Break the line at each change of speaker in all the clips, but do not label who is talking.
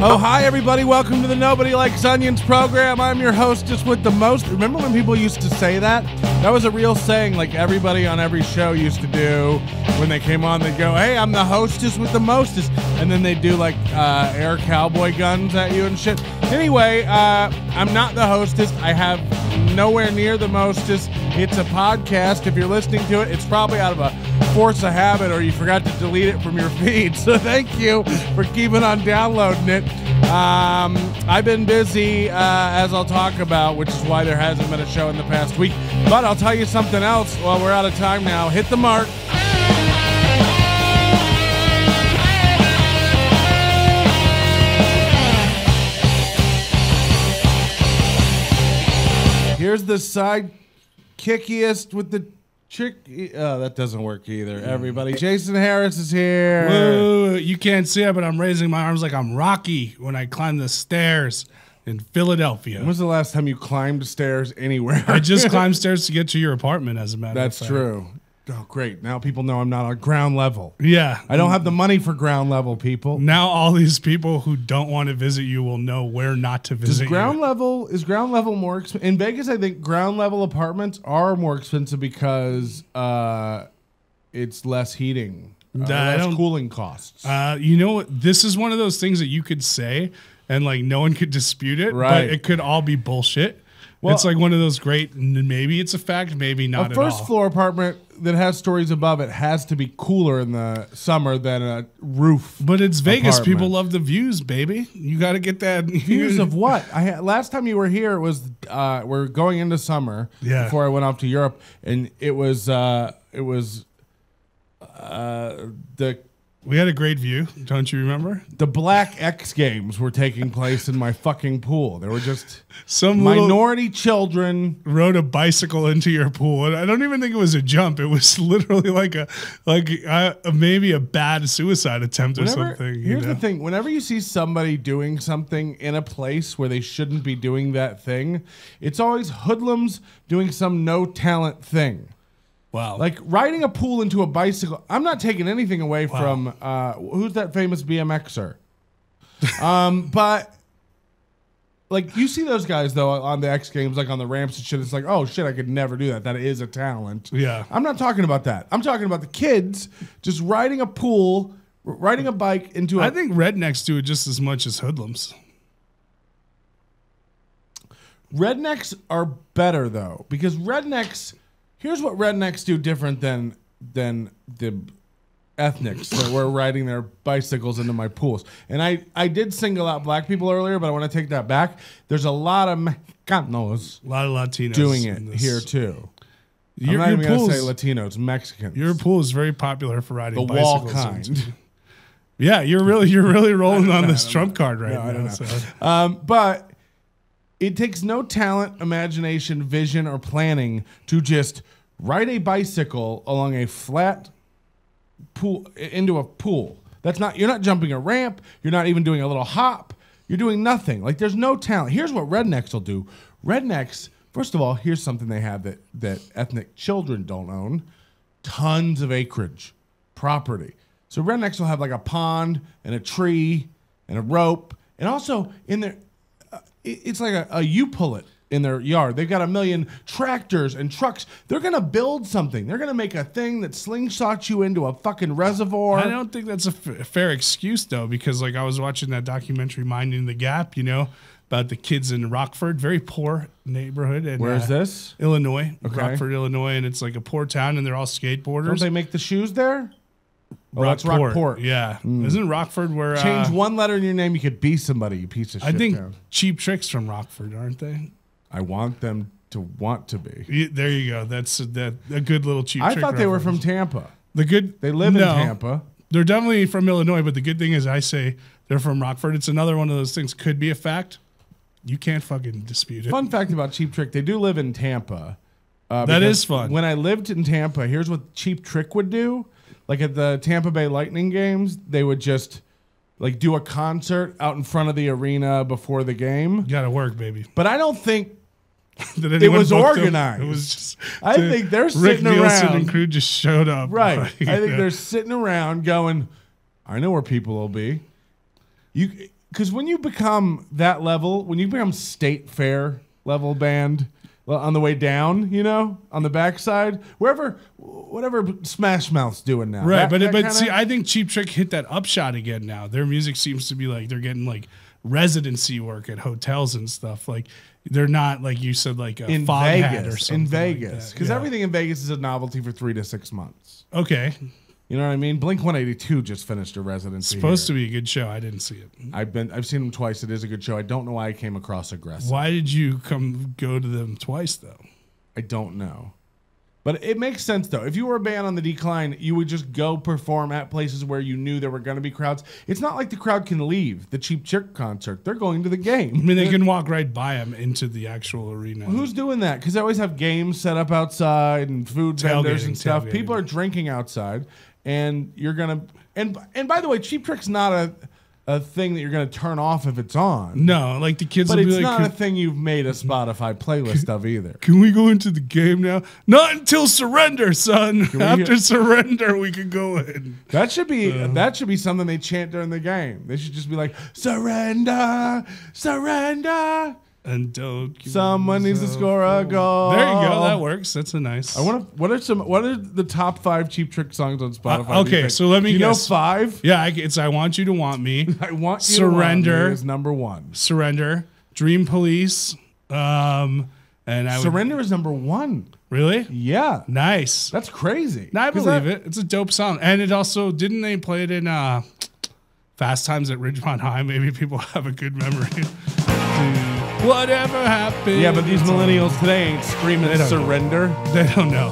Oh, hi, everybody. Welcome to the Nobody Likes Onions program. I'm your hostess with the most. Remember when people used to say that? That was a real saying, like everybody on every show used to do. When they came on, they'd go, hey, I'm the hostess with the mostest. And then they'd do like air cowboy guns at you and shit. Anyway, I'm not the hostess. I have nowhere near the mostest. It's a podcast. If you're listening to it, it's probably out of a force of habit or you forgot to delete it from your feed. So thank you for keeping on downloading it. I've been busy, as I'll talk about, which is why there hasn't been a show in the past week. But I'll tell you something else. Well, we're out of time now. Hit the mark. Here's the side kickiest with the chick. Oh, that doesn't work either. Everybody, Jason Harris is here.
Whoa, you can't see it, but I'm raising my arms like I'm Rocky when I climb the stairs in Philadelphia.
When was the last time you climbed stairs anywhere?
I just climbed stairs to get to your apartment, as a matter of fact.
That's true. Oh, great. Now people know I'm not on ground level.
Yeah.
I don't have the money for ground level, people.
Now all these people who don't want to visit you will know where not to visit
Is ground level more expensive? In Vegas, I think ground level apartments are more expensive because it's less heating, less cooling costs.
You know what? This is one of those things that you could say and like no one could dispute it,
right.
But it could all be bullshit. Well, it's like one of those great, maybe it's a fact, maybe not at all.
A first floor apartment that has stories above it has to be cooler in the summer than a roof.
But it's Vegas.
Apartment.
People love the views, baby. You got to get that.
Views of what? Last time you were here, it was we're going into summer before I went off to Europe, and
we had a great view, don't you remember?
The Black X Games were taking place in my fucking pool. There were just
some
minority children
rode a bicycle into your pool, and I don't even think it was a jump. It was literally like maybe a bad suicide attempt or something.
Here's the thing: whenever you see somebody doing something in a place where they shouldn't be doing that thing, it's always hoodlums doing some no talent thing.
Wow.
Like riding a pool into a bicycle. I'm not taking anything away from who's that famous BMXer? But like you see those guys though on the X Games, like on the ramps and shit. It's like, oh shit, I could never do that. That is a talent.
Yeah.
I'm not talking about that. I'm talking about the kids just riding a pool, riding a bike into
I think rednecks do it just as much as hoodlums.
Rednecks are better though, because rednecks. Here's what rednecks do different than the ethnics that were riding their bicycles into my pools. And I did single out black people earlier, but I want to take that back. There's a lot of Mexicanos,
a lot of Latinos
doing it here too. I'm not even going to say Latinos, Mexicans.
Your pool is very popular for riding
the
bicycles.
wall kind.
Yeah, you're really rolling on this trump card right now.
I don't know. But it takes no talent, imagination, vision, or planning to just ride a bicycle along a flat pool into a pool. You're not jumping a ramp. You're not even doing a little hop. You're doing nothing. Like there's no talent. Here's what rednecks will do. Rednecks, first of all, here's something they have that ethnic children don't own. Tons of acreage, property. So rednecks will have like a pond and a tree and a rope. And also in their it's like a U-Pullet in their yard. They've got 1 million tractors and trucks. They're going to build something. They're going to make a thing that slingshots you into a fucking reservoir.
I don't think that's a fair excuse, though, because like I was watching that documentary, Minding the Gap, about the kids in Rockford, very poor neighborhood. And,
where is this?
Illinois.
Okay.
Rockford, Illinois, and it's like a poor town, and they're all skateboarders.
Don't they make the shoes there? Oh,
Rockport.
that's Rockport.
Yeah. Isn't Rockford where...
Change one letter in your name, you could be somebody, you piece of shit.
I think Cheap Trick's from Rockford, aren't they?
I want them to want to be.
There you go. That's a good little Cheap Trick.
I thought they were from Tampa.
They
live in Tampa.
They're definitely from Illinois, but the good thing is I say they're from Rockford. It's another one of those things. Could be a fact. You can't fucking dispute it.
Fun fact about Cheap Trick, they do live in Tampa.
That is fun.
When I lived in Tampa, here's what Cheap Trick would do. Like at the Tampa Bay Lightning games, they would just like do a concert out in front of the arena before the game.
You gotta work, baby.
But I don't think it was organized.
It was just.
I think they're
Rick
sitting
Nielsen
around.
And crew just showed up.
Right. I think they're sitting around going, I know where people will be. because when you become that level, when you become state fair level band, well, on the way down, you know, on the backside, whatever Smash Mouth's doing now.
Right,
That
but
kinda-
see, I think Cheap Trick hit that upshot again now. Their music seems to be like they're getting like residency work at hotels and stuff. Like they're not like you said, like a
in
Foghat
Vegas,
or something.
in Vegas, because
Yeah.
everything in Vegas is a novelty for 3 to 6 months.
Okay,
You know what I mean? Blink 182 just finished a residency.
supposed to be a good show. I didn't see it.
I've seen them twice. It is a good show. I don't know why I came across aggressive.
Why did you go to them twice though?
I don't know. But it makes sense, though. If you were a band on the decline, you would just go perform at places where you knew there were going to be crowds. It's not like the crowd can leave the Cheap Trick concert. They're going to the game.
I mean, they can walk right by them into the actual arena.
Who's doing that? Because they always have games set up outside and food vendors and stuff.
Tailgating.
People are drinking outside, and you're going to... And by the way, Cheap Trick's not a thing that you're going to turn off if it's on.
No, like the kids
But
will
it's
be like,
not a thing you've made a Spotify playlist of either.
can we go into the game now? Not until surrender, son.
we
After
get-
surrender, we can go in.
That should be something they chant during the game. They should just be like, surrender, surrender.
And don't.
Someone needs to score a goal.
There you go. That works. That's a nice.
What are the top 5 Cheap Trick songs on Spotify?
Okay,
do you think?
so let me
you
guess.
know 5?
Yeah, it's I Want You to Want Me.
I want you
Surrender.
to want me is number 1.
Surrender. Dream Police. And I
Surrender is number 1.
Really?
Yeah,
Nice.
that's crazy.
I believe it. It's a dope song. And it also, didn't they play it in Fast Times at Ridgemont High? Maybe people have a good memory. Whatever happened.
Yeah, but these millennials today ain't screaming
They don't know.
surrender.
They don't know.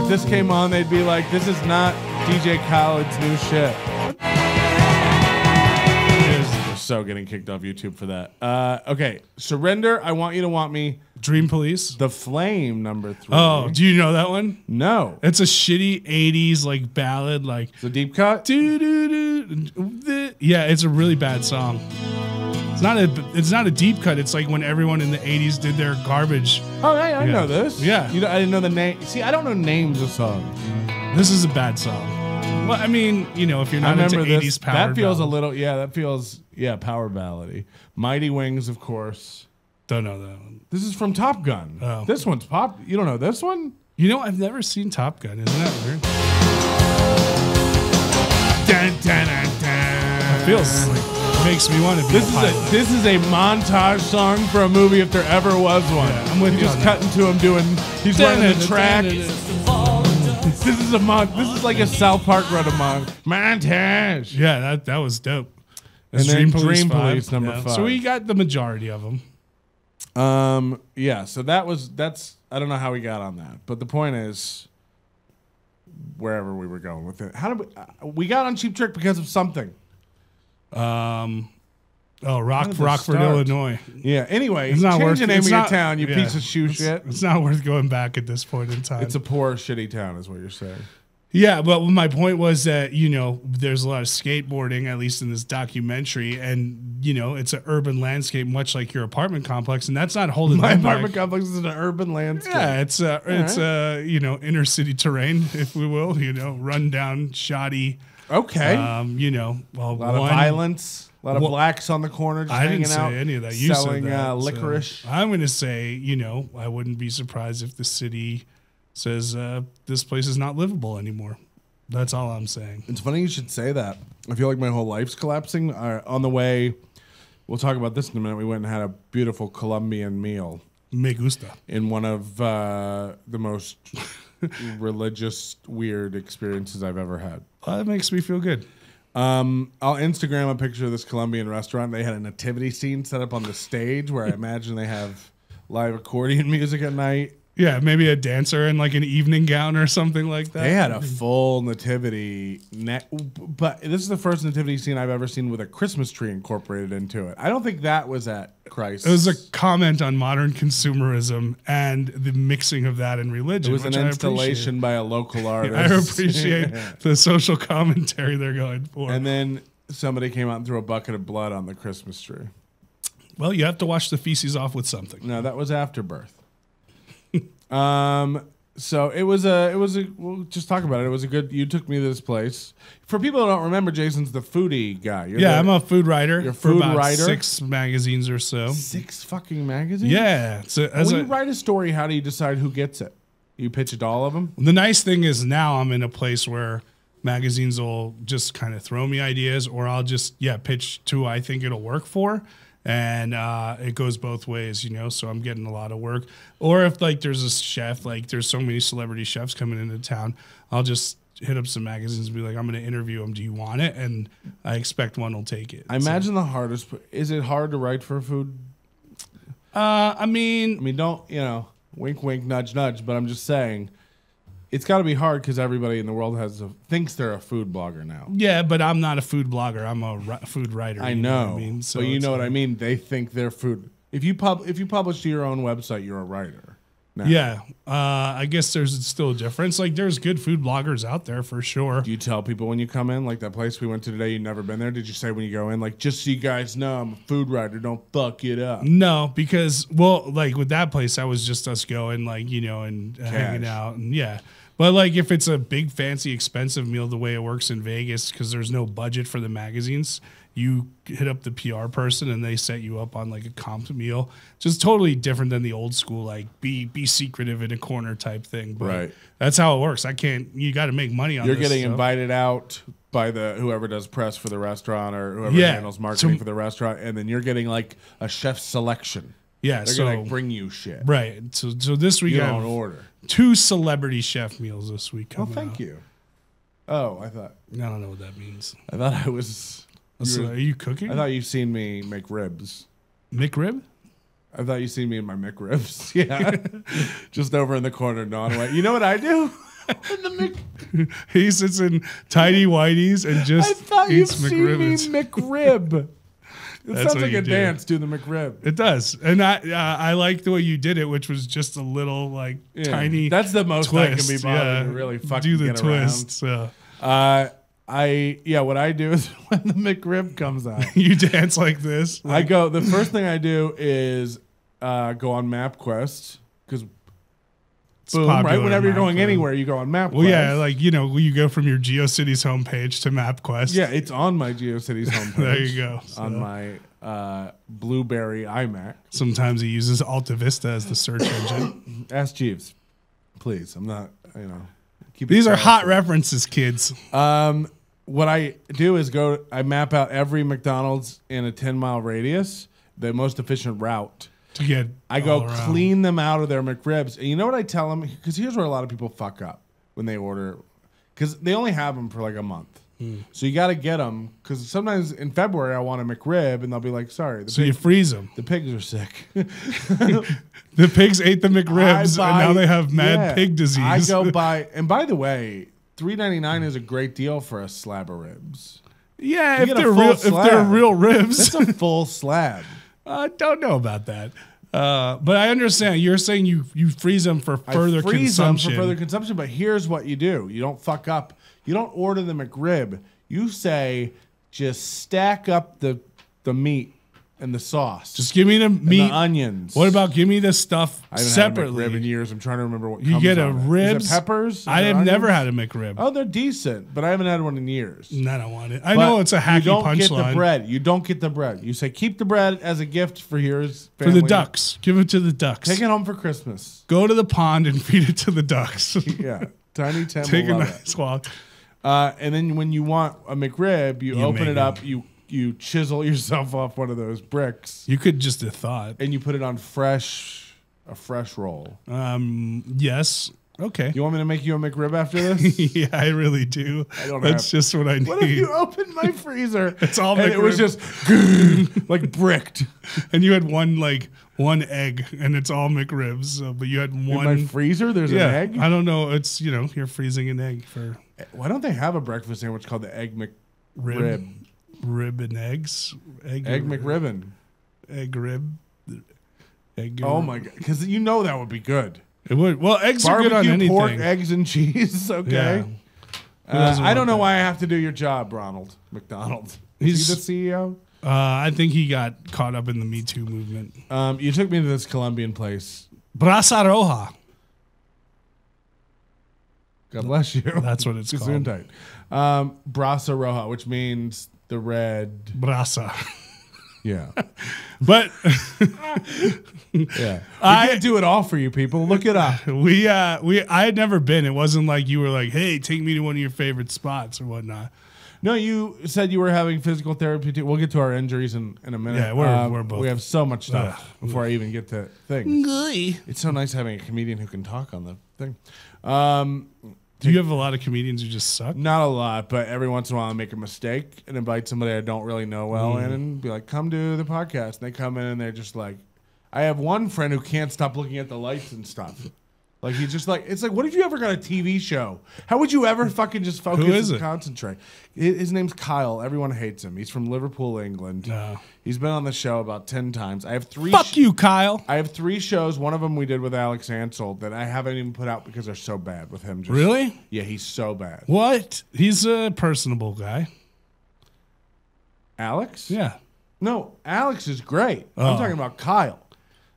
If this came on, they'd be like, "This is not DJ Khaled's new shit." We're so getting kicked off YouTube for that. Okay, surrender. I want you to want me.
Dream Police.
The Flame, number 3.
Oh, do you know that one?
no,
It's a shitty 80s like ballad, like
it's a deep cut.
yeah, it's a really bad song. It's not a deep cut. It's like when everyone in the 80s did their garbage.
Oh, yeah, I know this.
Yeah.
I didn't know the name. See, I don't know names of songs.
This is a bad song. Well, I mean, you know, if you're
I
not into
remember
80s
this.
power
That feels
ballad.
a little. Yeah, that feels. Yeah, power ballady. Mighty Wings, of course.
Don't know that one.
This is from Top Gun.
Oh.
This one's pop. You don't know this one?
You know, I've never seen Top Gun. Isn't that weird?
Dun, dun, dun, dun.
It feels like makes me want to be a pilot.
This is a montage song for a movie if there ever was one.
Yeah, I'm with
you
you
just
on
cutting to him doing. He's running the track. This is This is like a South Park run of montage.
Yeah, that was dope.
And
That's
then Dream
5.
Police number 5.
So we got the majority of them.
Yeah. So that's. I don't know how we got on that, but the point is, wherever we were going with it, how did we got on Cheap Trick because of something?
Rockford,
start?
Illinois.
Yeah. Anyway,
It's not
change
worth-
the name
it's
of your
not-
town, you
yeah.
piece of shoe shit.
It's not worth going back at this point in time.
It's a poor, shitty town, is what you're saying.
Yeah, but my point was that, you know, there's a lot of skateboarding, at least in this documentary, and, you know, it's an urban landscape, much like your apartment complex, and that's not holding
My
them back.
apartment complex is an urban landscape.
Yeah, it's you know, inner city terrain, if we will, you know, run down, shoddy,
Okay.
you know, well,
a lot of violence. A lot of blacks on the corner just
I
hanging
didn't say
out.
any of that. You
selling
said that. So
licorice.
I'm going to say, you know, I wouldn't be surprised if the city says this place is not livable anymore. That's all I'm saying.
It's funny you should say that. I feel like my whole life's collapsing. On the way, we'll talk about this in a minute. We went and had a beautiful Colombian meal
Me gusta.
in one of the most religious, weird experiences I've ever had.
Well, that makes me feel good.
I'll Instagram a picture of this Colombian restaurant. They had a nativity scene set up on the stage where I imagine they have live accordion music at night.
Yeah, maybe a dancer in like an evening gown or something like that.
They had a full nativity, but this is the first nativity scene I've ever seen with a Christmas tree incorporated into it. I don't think that was at Christ.
It was a comment on modern consumerism and the mixing of that and religion.
It was an
which I
installation by a local
appreciate.
artist.
I appreciate the social commentary they're going for.
And then somebody came out and threw a bucket of blood on the Christmas tree.
Well, you have to wash the feces off with something.
No, that was afterbirth. So we'll just talk about it. It was a good, you took me to this place. For people who don't remember, Jason's the foodie guy.
I'm a food writer.
You're a
for
food
about
writer?
6 magazines or so.
6 fucking magazines?
Yeah. So
When you write a story, how do you decide who gets it? You pitch it to all of them?
the nice thing is now I'm in a place where magazines will just kind of throw me ideas, or I'll just pitch to who I think it'll work for. And it goes both ways, so I'm getting a lot of work. Or if like there's a chef, like there's so many celebrity chefs coming into town, I'll just hit up some magazines and be like, I'm going to interview them. Do you want it? And I expect one will take it.
I imagine the hardest, is it hard to write for food?
I mean,
don't, wink, wink, nudge, nudge, but I'm just saying, it's got to be hard because everybody in the world thinks they're a food blogger now.
yeah, but I'm not a food blogger. I'm a food writer.
I know,
what I mean? So
but you
it's
know what
like-
I mean? They think they're food. If you publish to your own website, you're a writer. Now.
Yeah, I guess there's still a difference. Like there's good food bloggers out there for sure.
Do you tell people when you come in, like that place we went to today, you've never been there? Did you say when you go in, like, just so you guys know, I'm a food writer, don't fuck it up?
No, because like with that place, I was just us going, like and hanging out, and But like if it's a big, fancy, expensive meal, the way it works in Vegas, because there's no budget for the magazines, you hit up the PR person and they set you up on like a comped meal. Just totally different than the old school, like be secretive in a corner type thing. But
Right.
that's how it works. You got to make money on
You're
this
getting
stuff.
invited out by whoever does press for the restaurant or whoever handles marketing for the restaurant, and then you're getting like a chef's selection.
Yeah,
They're gonna bring you shit.
Right. So this week
You
I
don't
have
order.
2 celebrity chef meals this week.
Oh,
coming
thank
out.
you. Oh, I thought
I don't know what that means.
I was.
So, are you cooking?
I thought you've seen me make ribs.
McRib?
I thought you seen me in my McRibs. Yeah, just over in the corner, gnawing away. You know what I do? In the
He sits in tidy whities and
I
just
thought you've
eats
seen me
McRib.
McRib. It
That's
sounds
what
like
you
a
do.
dance. Do the McRib.
It does, and I like the way you did it, which was just a little like
Yeah.
tiny.
That's the most
twist.
I can be bothered to really fucking
do the
get
twist. So
around. What I do is when the McRib comes out,
you dance like this.
I go. The first thing I do is go on MapQuest because boom, right
popular
whenever you're
on
going
MapQuest.
anywhere, you go on MapQuest.
Well, yeah, like you go from your GeoCities homepage to MapQuest.
Yeah, it's on my GeoCities homepage.
There you go.
On
So-
my Blueberry iMac.
Sometimes he uses Alta Vista as the search engine.
Ask Jeeves, please. I'm not. Keep it
These are
classy.
hot references, kids.
What I do is I map out every McDonald's in a 10-mile radius, the most efficient route.
To get
I go
all around.
clean them out of their McRibs. And you know what I tell them? Because here's where a lot of people fuck up when they order. Because they only have them for like a month. So you got to get them. Because sometimes in February I want a McRib and they'll be like, sorry.
So you freeze them.
The pigs are sick.
The pigs ate the McRibs, and now they have mad pig disease.
I go buy, and by the way, $3.99 is a great deal for a slab of ribs.
Yeah,
You
if
get a
they're
full
real, if they're
slab.
real ribs.
That's a full slab.
I don't know about that, but I understand. You're saying you freeze them for further
I freeze
consumption.
them for further consumption, but here's what you do. You don't fuck up. You don't order the McRib. You say, just stack up the meat and the sauce.
Just give me the
and
meat.
the onions.
What about give me the stuff
I haven't
separately?
had a McRib in years. I'm trying to remember what
You
comes
get a
on it.
ribs.
Is it peppers? Is
I
it
have never
onions?
had a McRib.
Oh, they're decent, but I haven't had one in years.
I don't want it. I
But
know it's a hacky
You don't get the
punchline
bread. You don't get the bread. You say keep the bread as a gift for yours
for
family.
the ducks. Give it to the ducks.
Take it home for Christmas.
Go to the pond and feed it to the ducks.
Yeah, Tiny Tim.
Take a
will love
nice walk.
it. And then when you want a McRib, you open
make
it up. You chisel yourself off one of those bricks,
You could just have thought.
and you put it on a fresh roll.
Yes. Okay.
You want me to make you a McRib after this?
Yeah, I really do.
don't
That's
have-
just what I need.
What if you opened my freezer?
It's all
and it was
McRib.
just like bricked.
And you had one egg, and it's all McRibs. So, but you had
In
one.
my freezer, there's
yeah,
an egg.
I don't know. It's you're freezing an egg for
Why don't they have a breakfast sandwich called the Egg McRib?
rib and eggs.
Egg McRibbon.
Egg rib. Egg.
Oh my god! Because you know that would be good.
It would. Well, eggs are good on
Barbecue,
anything.
pork, eggs, and cheese.
Yeah.
Okay.
doesn't
I don't
want
know
that?
why I have to do your job, Ronald McDonald. Is he the CEO?
I think he got caught up in the Me Too movement.
You took me to this Colombian place.
Brasa Roja.
God bless you.
That's what it's called.
Gesundheit. Brasa Roja, which means the red.
Brasa.
Yeah.
But
yeah. I can't do it all for you people. Look it up.
I had never been. It wasn't like you were like, hey, take me to one of your favorite spots or whatnot.
No, you said you were having physical therapy too. We'll get to our injuries in a minute.
Yeah, we're both.
We have so much stuff before I even get to things. It's so nice having a comedian who can talk on the thing.
Do you have a lot of comedians who just suck?
Not a lot, but every once in a while I make a mistake and invite somebody I don't really know well in and be like, come do the podcast. And they come in and they're just like, I have one friend who can't stop looking at the lights and stuff. Like he's just like, it's like, what if you ever got a TV show? How would you ever fucking just focus and concentrate? His name's Kyle. Everyone hates him. He's from Liverpool, England.
No.
He's been on the show about 10 times. I have 3.
Fuck you, Kyle.
I have 3 shows. One of them we did with Alex Ansel that I haven't even put out because they're so bad with him. Just,
really?
Yeah, he's so bad.
What? He's a personable guy.
Alex?
Yeah.
No, Alex is great. I'm talking about Kyle.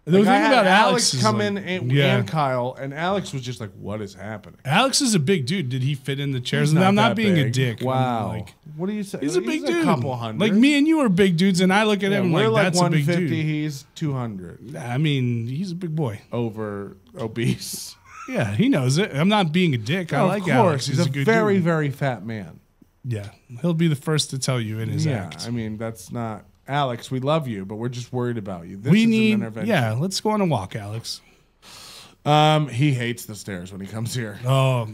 The thing about
Alex
is
come
like,
in and Kyle, and Alex was just like, "What is happening?"
Alex is a big dude. Did he fit in the chairs?
He's
I'm not
that
being
big.
a dick.
Wow.
Like,
what do you say?
He's a big dude.
A couple hundred.
Like me and you are big dudes, and I look at him
we're
like that's a big
150.
dude.
He's 200.
I mean, he's a big boy.
Over obese.
Yeah, he knows it. I'm not being a dick. I like Alex.
Of course, he's a
good
very,
dude.
very fat man.
Yeah, he'll be the first to tell you in his act.
I mean, that's not Alex. We love you, but we're just worried about you.
We need, let's go on a walk, Alex.
He hates the stairs when he comes here.
Oh,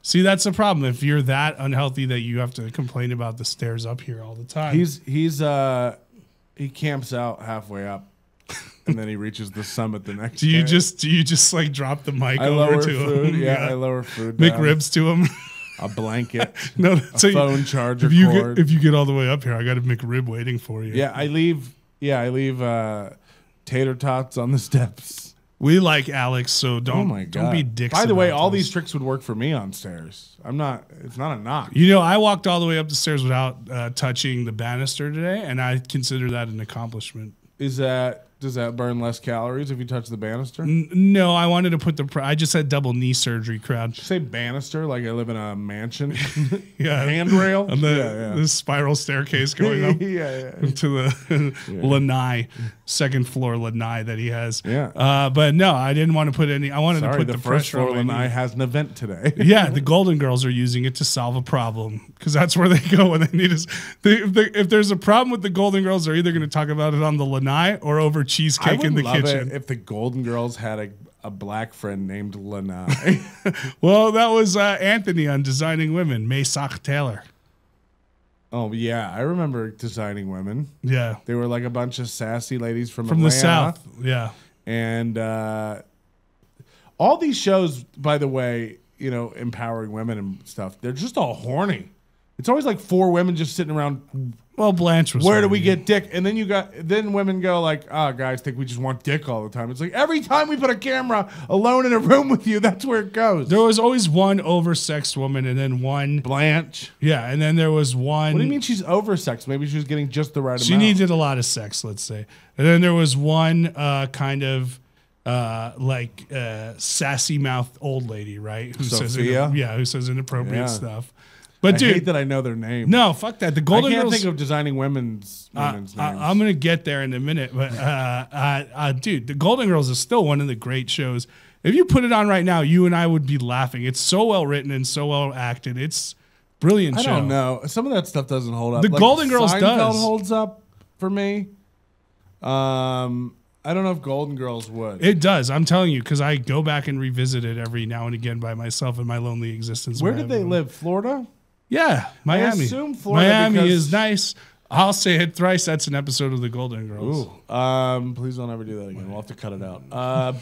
see, that's the problem. If you're that unhealthy that you have to complain about the stairs up here all the time.
He camps out halfway up, and then he reaches the summit the next
do you
day.
just like drop the mic
I
over
lower
to
food,
him?
Yeah, I lower food. Down.
McRibs to him.
A blanket.
No,
a phone charger cord.
If you get all the way up here, I got a McRib waiting for you.
Yeah, I leave tater tots on the steps.
We like Alex, so don't be dicks.
By the way, all these tricks would work for me on stairs. It's not a knock.
You know, I walked all the way up the stairs without touching the banister today, and I consider that an accomplishment.
Does that burn less calories if you touch the banister?
No, I wanted to put I just had double knee surgery, crowd.
Did you say banister like I live in a mansion?
Yeah.
Handrail?
On the spiral staircase going up to the lanai, second floor lanai that he has.
Yeah.
But no, I didn't want to put any. I wanted to put
the
the
first
pressure
floor
on my
lanai
knee.
has an event today.
Yeah, the Golden Girls are using it to solve a problem because that's where they go when they need us. If there's a problem with the Golden Girls, they're either going to talk about it on the lanai or over cheesecake in the kitchen.
If the Golden Girls had a black friend named Lanai.
Well, that was Anthony on Designing Women, Maysock Taylor.
Oh yeah, I remember Designing Women.
Yeah,
they were like a bunch of sassy ladies from
the South. Yeah,
and all these shows, by the way, empowering women and stuff. They're just all horny. It's always like 4 women just sitting around.
Well, Blanche was.
Where do we get dick? And then women go like, guys think we just want dick all the time. It's like every time we put a camera alone in a room with you, that's where it goes.
There was always one oversexed woman, and then one
Blanche.
Yeah, and then there was one.
What do you mean she's oversexed? Maybe she was getting just the right amount.
She needed a lot of sex, let's say. And then there was one kind of sassy mouth old lady, right? Who
Sophia?
who says inappropriate stuff. But dude,
I hate that I know their names.
No, fuck that. The Golden
Girls. I can't
Girls,
think of Designing women's names.
I'm gonna get there in a minute, but dude, the Golden Girls is still one of the great shows. If you put it on right now, you and I would be laughing. It's so well written and so well acted. It's brilliant.
I don't know. Some of that stuff doesn't hold up.
The Golden Girls
Seinfeld holds up for me. I don't know if Golden Girls would.
It does. I'm telling you, because I go back and revisit it every now and again by myself in my lonely existence.
Where did they live? Florida?
Yeah, Miami.
I assume Florida.
Miami is nice. I'll say it thrice. That's an episode of the Golden Girls.
Ooh. Please don't ever do that again. We'll have to cut it out.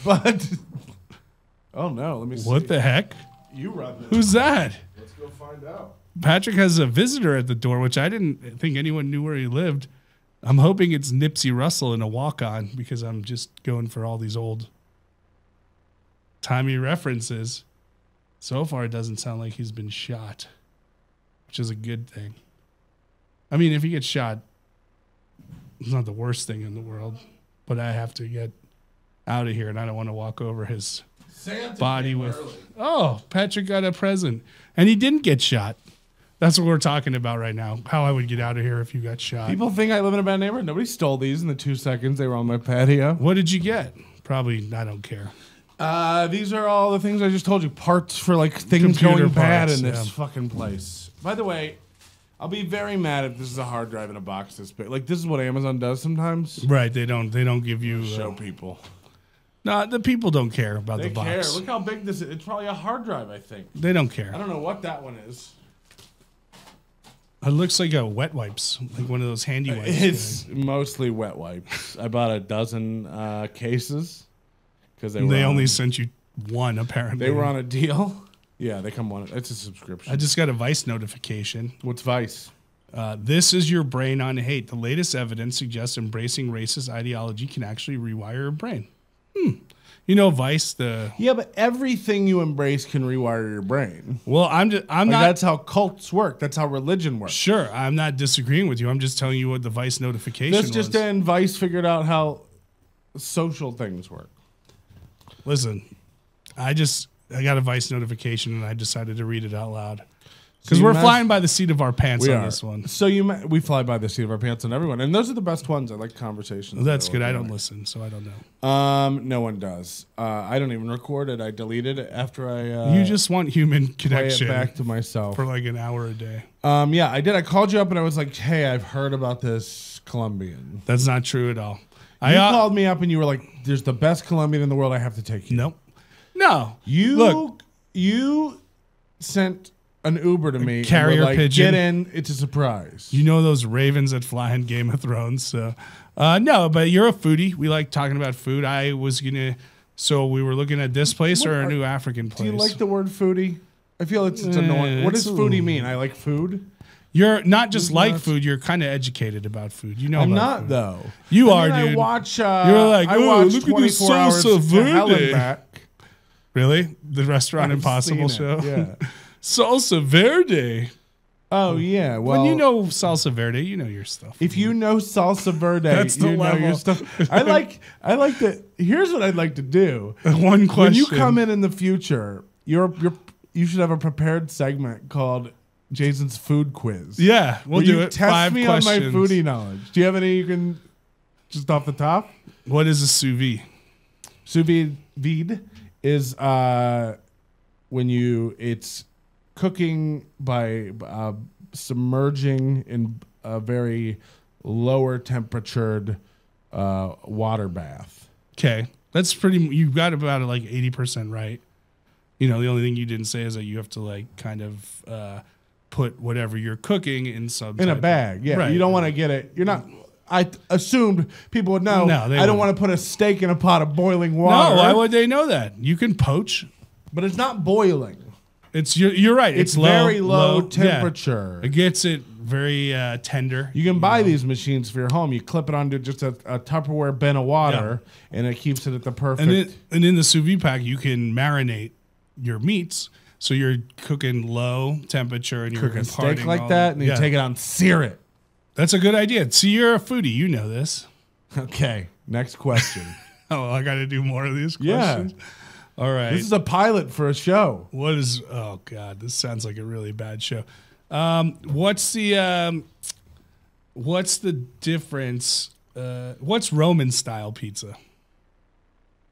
But oh no, let me see.
What the heck?
You run this.
Who's that?
Let's go find out.
Patrick has a visitor at the door, which I didn't think anyone knew where he lived. I'm hoping it's Nipsey Russell in a walk-on because I'm just going for all these old timey references. So far, it doesn't sound like he's been shot, which is a good thing. I mean, if he gets shot, it's not the worst thing in the world, but I have to get out of here, and I don't want to walk over his body with. Oh, Patrick got a present, and he didn't get shot. That's what we're talking about right now. How I would get out of here if you got shot.
People think I live in a bad neighborhood. Nobody stole these in the 2 seconds they were on my patio.
What did you get? Probably, I don't care.
These are all the things I just told you. Parts for like things
Computer
going bad
parts,
in this
yeah.
fucking place. By the way, I'll be very mad if this is a hard drive in a box this big. Like, this is what Amazon does sometimes.
Right, they don't give you
Show people.
No, the people don't care about
They
the box.
care. Look how big this is. It's probably a hard drive, I think.
They don't care.
I don't know what that one is.
It looks like a wet wipes, like one of those handy wipes.
It's mostly wet wipes. I bought a dozen cases because
they only sent you one, apparently.
They were on a deal. Yeah, they come on. It's a subscription.
I just got a Vice notification.
What's Vice?
This is your brain on hate. The latest evidence suggests embracing racist ideology can actually rewire your brain. You know, Vice,
Yeah, but everything you embrace can rewire your brain.
Well, I'm not.
That's how cults work. That's how religion works.
Sure, I'm not disagreeing with you. I'm just telling you what the Vice notification was.
That's just in Vice figured out how social things work.
Listen, I got a Vice notification and I decided to read it out loud. Because we're flying by the seat of our pants on this one.
So we fly by the seat of our pants on everyone, and those are the best ones. I like conversations.
Well, that's good. I don't listen, so I don't know.
No one does. I don't even record it. I deleted it after I.
You just want human connection.
Play it back to myself
for like an hour a day.
Yeah, I did. I called you up and I was like, "Hey, I've heard about this Colombian."
That's not true at all.
You called me up and you were like, "There's the best Colombian in the world. I have to take you."
Nope. No.
You sent an Uber to me.
Carrier
like,
pigeon.
Get in. It's a surprise.
You know those ravens that fly in Game of Thrones. So, no, but you're a foodie. We like talking about food. So we were looking at this place or a new African place.
Do you like the word foodie? I feel it's annoying. What does foodie mean? I like food.
You're not just food. You're kind of educated about food. You know,
I'm
about
not
food.
though.
You are, dude.
I watch.
You're like,
I watch
look at this
24 hours
salsa
to Hell and
verde.
Back.
Really? The Restaurant Impossible show?
Yeah.
Salsa verde.
Oh yeah. Well,
when you know salsa verde, you know your stuff.
If you know salsa verde,
That's the
you know
level.
your stuff. I like to. Here's what I'd like to do.
One question.
When you come in the future, you should have a prepared segment called Jason's Food Quiz.
Yeah, we'll do it.
Test
5
me
questions.
on my foodie knowledge. Do you have any you can just off the top?
What is a sous vide?
Sous vide is when it's cooking by submerging in a very lower temperatured water bath.
Okay, that's pretty. You got about like 80% right. You know, the only thing you didn't say is that you have to like kind of put whatever you're cooking in
a bag. Yeah,
right.
You don't want to get it. You're not. I assumed people would know.
No,
I don't want to put a steak in a pot of boiling water.
No, why would they know that? You can poach,
but it's not boiling.
You're right.
It's very low temperature.
Yeah. It gets it very tender.
You can buy these machines for your home. You clip it onto just a Tupperware bin of water, and it keeps it at the perfect.
And in the sous vide pack, you can marinate your meats. So you're cooking low temperature and you're
cook a steak like that, and you take it out and sear it.
That's a good idea. See, you're a foodie. You know this.
Okay. Next question.
Oh, I got to do more of these questions.
Yeah.
All right.
This is a pilot for a show.
Oh God, this sounds like a really bad show. What's the difference? What's Roman style pizza?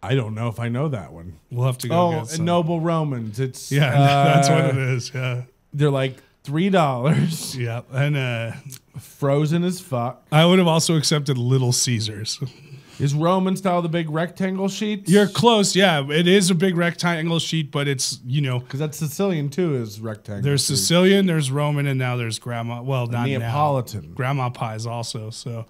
I don't know if I know that one.
We'll have to go get some.
Noble Romans. It's
that's what it is. Yeah.
They're like $3.
Yeah. And
frozen as fuck.
I would have also accepted Little Caesars.
Is Roman style the big rectangle sheets?
You're close, yeah. It is a big rectangle sheet, but it's,
because that's Sicilian too, is rectangle.
There's sheet. Sicilian, there's Roman, and now there's Grandma. Well, not
Neapolitan.
Now. Grandma pies also, so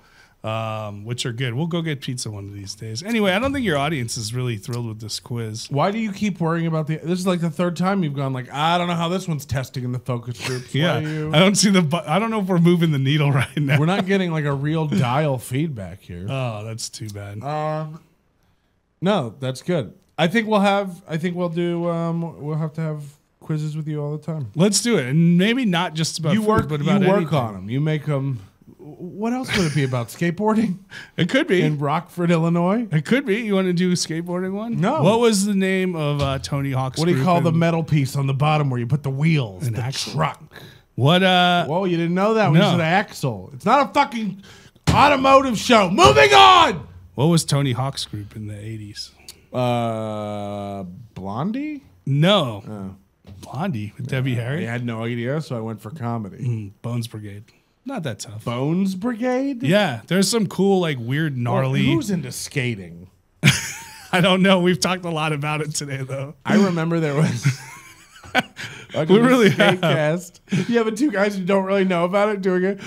which are good. We'll go get pizza one of these days. Anyway, I don't think your audience is really thrilled with this quiz.
Why do you keep worrying about this is like the third time you've gone like, I don't know how this one's testing in the focus groups.
Yeah, I don't know if we're moving the needle right now.
We're not getting like a real dial feedback here.
Oh, that's too bad.
No, that's good. I think we'll have to have quizzes with you all the time.
Let's do it, and maybe not just about food, but about anything.
On them. You make them. what else would it be about? Skateboarding
It could be.
in Rockford, Illinois?
It could be. You want to do a skateboarding one?
No.
What was the name of Tony Hawk's
What do you
group
call the
in-
metal piece on the bottom where you put the wheels?
An
The
axle.
truck.
What?
Whoa, you didn't know that when
No.
you said axle. It's not a fucking automotive show. Moving on.
What was Tony Hawk's group in the 80s?
Blondie?
No.
Oh.
Blondie with Debbie
I
Harry.
had no idea, so I went for comedy.
Bones Brigade. Not that tough.
Bones Brigade?
Yeah, there's some cool, like weird,
Well,
gnarly.
who's into skating?
I don't know. We've talked a lot about it today, though.
I remember there was.
We really have.
Skatecast. Yeah, but two guys who don't really know about it doing it.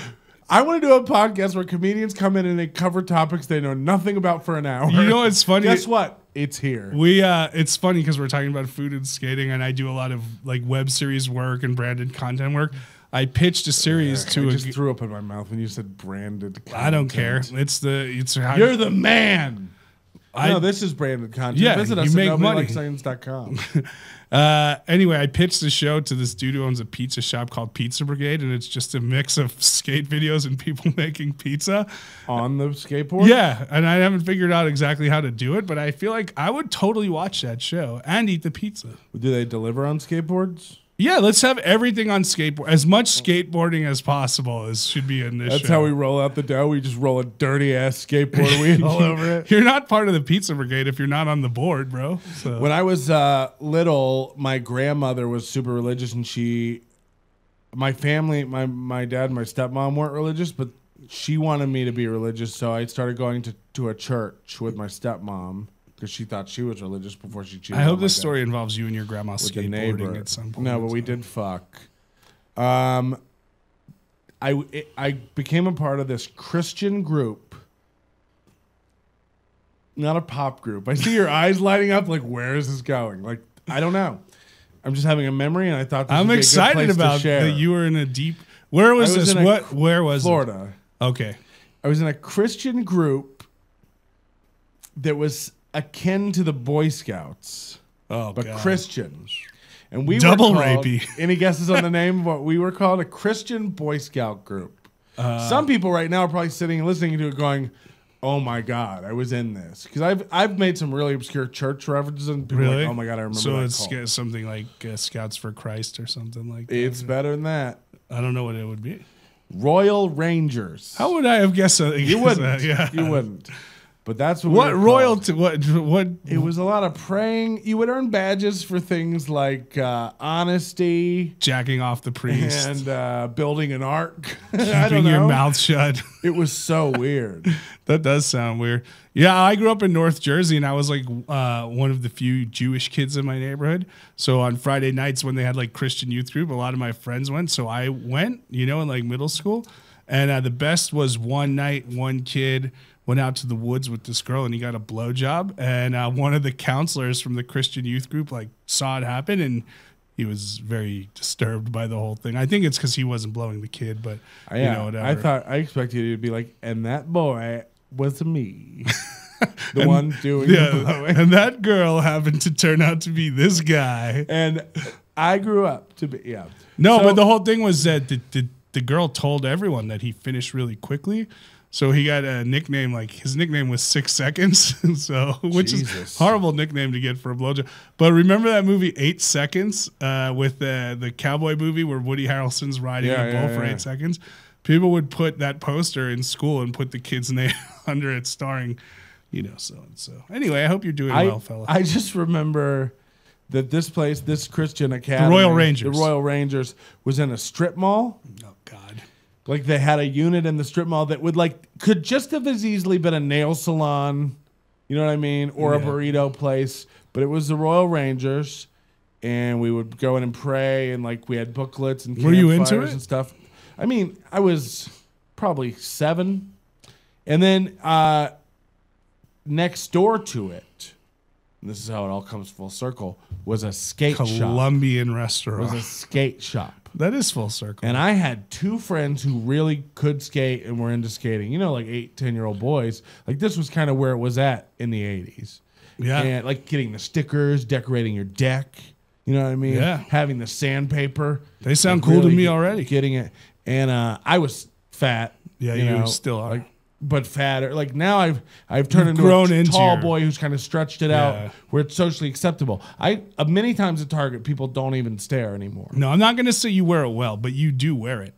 I want to do a podcast where comedians come in and they cover topics they know nothing about for an hour.
You know what's funny?
Guess what? It's here.
It's funny because we're talking about food and skating, and I do a lot of like web series work and branded content work. I pitched a series
I
to
just threw up in my mouth when you said branded content.
I don't care. It's how
You're the man.
I-
No, this is branded content.
Yeah,
Visit
you
us
make
at
money.
nobodylikescience.com.
Anyway, I pitched the show to this dude who owns a pizza shop called Pizza Brigade, and it's just a mix of skate videos and people making pizza.
On the skateboard?
Yeah, and I haven't figured out exactly how to do it, but I feel like I would totally watch that show and eat the pizza.
Do they deliver on skateboards?
Yeah, let's have everything on skateboard. As much skateboarding as possible should be in this
That's
show.
how we roll out the dough. We just roll a dirty ass skateboard wheel all over it.
You're not part of the Pizza Brigade if you're not on the board, bro. So
When I was little, my grandmother was super religious, and my family, my dad and my stepmom weren't religious, but she wanted me to be religious, so I started going to a church with my stepmom because she thought she was religious before she cheated.
I hope
on my
this
dad
story involves you and your grandma
with the neighbor.
skateboarding at some point.
No, but we did fuck. I became a part of this Christian group. Not a pop group. I see your eyes lighting up like, where is this going? Like, I don't know. I'm just having a memory, and I thought this
I'm
would be a good
excited
place to
about
share.
that you were in a deep. Where was
I was
this?
in a
What? Where was
Florida.
it? Okay.
I was in a Christian group that was akin to the Boy Scouts,
Oh,
but
God.
Christian. And we
Double
were called,
rapey.
Any guesses on the name of what we were called? A Christian Boy Scout group. Some people right now are probably sitting and listening to it going, oh my God, I was in this. Because I've made some really obscure church references, and people are
Really?
like, oh my God, I remember
So
that
it's
cult.
something like Scouts for Christ or something like that.
It's better than that.
I don't know what it would be.
Royal Rangers.
How would I have guessed that?
You wouldn't.
Yeah.
You wouldn't. But that's what we
What
were
royalty?
called.
What?
It was a lot of praying. You would earn badges for things like honesty
Jacking off the priest.
and building an ark. I don't
Keeping
know.
your mouth shut.
It was so weird.
That does sound weird. Yeah, I grew up in North Jersey, and I was like one of the few Jewish kids in my neighborhood. So on Friday nights when they had like Christian youth group, a lot of my friends went. So I went, in like middle school. And the best was one night, one kid went out to the woods with this girl, and he got a blowjob. And one of the counselors from the Christian youth group like saw it happen, and he was very disturbed by the whole thing. I think it's because he wasn't blowing the kid, but whatever.
I expected you to be like, and that boy was me. The one doing the blowing.
And that girl happened to turn out to be this guy.
And I grew up to be, yeah.
No,
So-
but the whole thing was that the girl told everyone that he finished really quickly. So he got a nickname, like his nickname was 6 Seconds. So, which is
Jesus.
horrible nickname to get for a blowjob. But remember that movie 8 Seconds with the cowboy movie where Woody Harrelson's riding a bull for 8 seconds? People would put that poster in school and put the kid's name under it, starring, so and so. Anyway, I hope you're doing well, fella.
I just remember that this place, this Christian academy,
The Royal Rangers,
was in a strip mall.
Oh, God.
Like they had a unit in the strip mall that could just have as easily been a nail salon, you know what I mean, or a burrito place. But it was the Royal Rangers, and we would go in and pray, and like we had booklets and
Were you into
campfires
it?
and stuff. I mean, I was probably 7, and then next door to it, and this is how it all comes full circle, was a skate shop.
Colombian
Was
restaurant.
a skate shop.
That is full circle.
And I had 2 friends who really could skate and were into skating. Like 8, 10-year-old boys. Like this was kind of where it was at in the 80s.
Yeah.
And like getting the stickers, decorating your deck. You know what I mean?
Yeah.
Having the sandpaper.
They sound
Like
cool to
really
me already.
Getting it. And I was fat.
Yeah,
you know,
still are.
like, but fatter. Like now I've turned into
grown
a
into
tall
your-
boy who's kind of stretched it out where it's socially acceptable. Many times at Target, people don't even stare anymore.
No, I'm not going to say you wear it well, but you do wear it.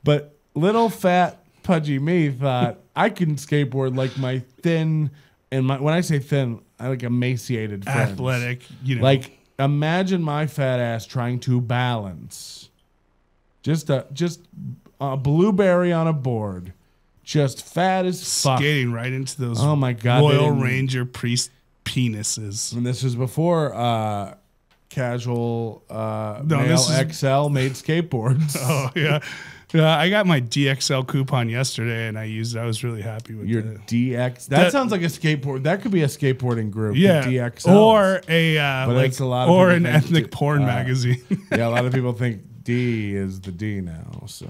But little fat pudgy me thought I can skateboard like my thin and when I say thin, I like emaciated friends.
Athletic, you know.
Like imagine my fat ass trying to balance just a blueberry on a board, just fat as fuck.
Skating right into those
Oh my God,
Royal Ranger priest penises.
And this was before casual male
this is-
XL made skateboards.
Oh, yeah. Yeah, I got my DXL coupon yesterday, and I used it. I was really happy with
Your
it.
DX. That sounds like a skateboard. That could be a skateboarding group.
Yeah,
the DXL.
or a
But
like,
it's a lot of
or
people
an
think
ethnic porn magazine.
Yeah, a lot of people think D is the D now. So,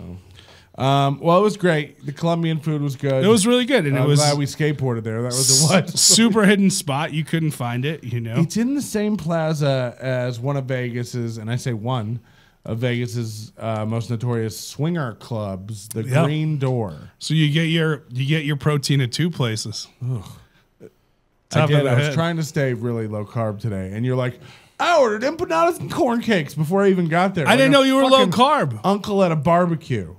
well, it was great. The Colombian food was good.
It was really good, and
I'm
it was
glad we skateboarded there. That was a what?
super hidden spot. You couldn't find it, you know.
It's in the same plaza as one of Vegas's, and I say one of Vegas's most notorious swinger clubs, the Green Door.
So you get your protein at two places.
I was trying to stay really low carb today, and you're like, I ordered empanadas and corn cakes before I even got there.
I didn't know you were low carb.
Uncle at a barbecue.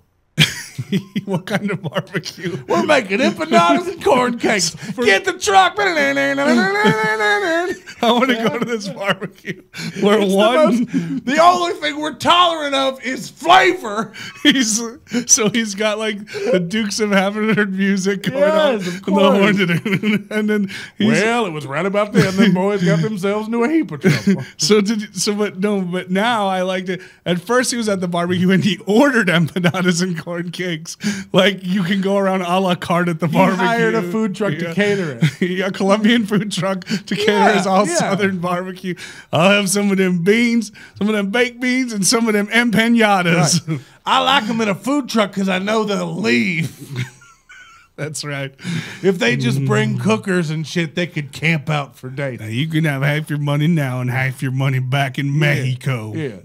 What kind of barbecue?
We're making empanadas and corn cakes. Get the truck.
I want to go to this barbecue where
the only thing we're tolerant of is flavor.
he's got like the Dukes of Hazzard music going on.
Yes, of course.
And then
Well, it was right about then. Them boys got themselves into a heap of trouble.
But now I liked it. At first he was at the barbecue and he ordered empanadas and corn cakes. Like you can go around a la carte at the barbecue.
He hired a food truck to cater it.
A Colombian food truck to cater his all Southern barbecue. I'll have some of them beans, some of them baked beans, and some of them empanadas.
Right. I like them in a food truck because I know they'll leave.
That's right.
If they just bring cookers and shit, they could camp out for days.
Now you can have half your money now and half your money back in Mexico.
Yeah.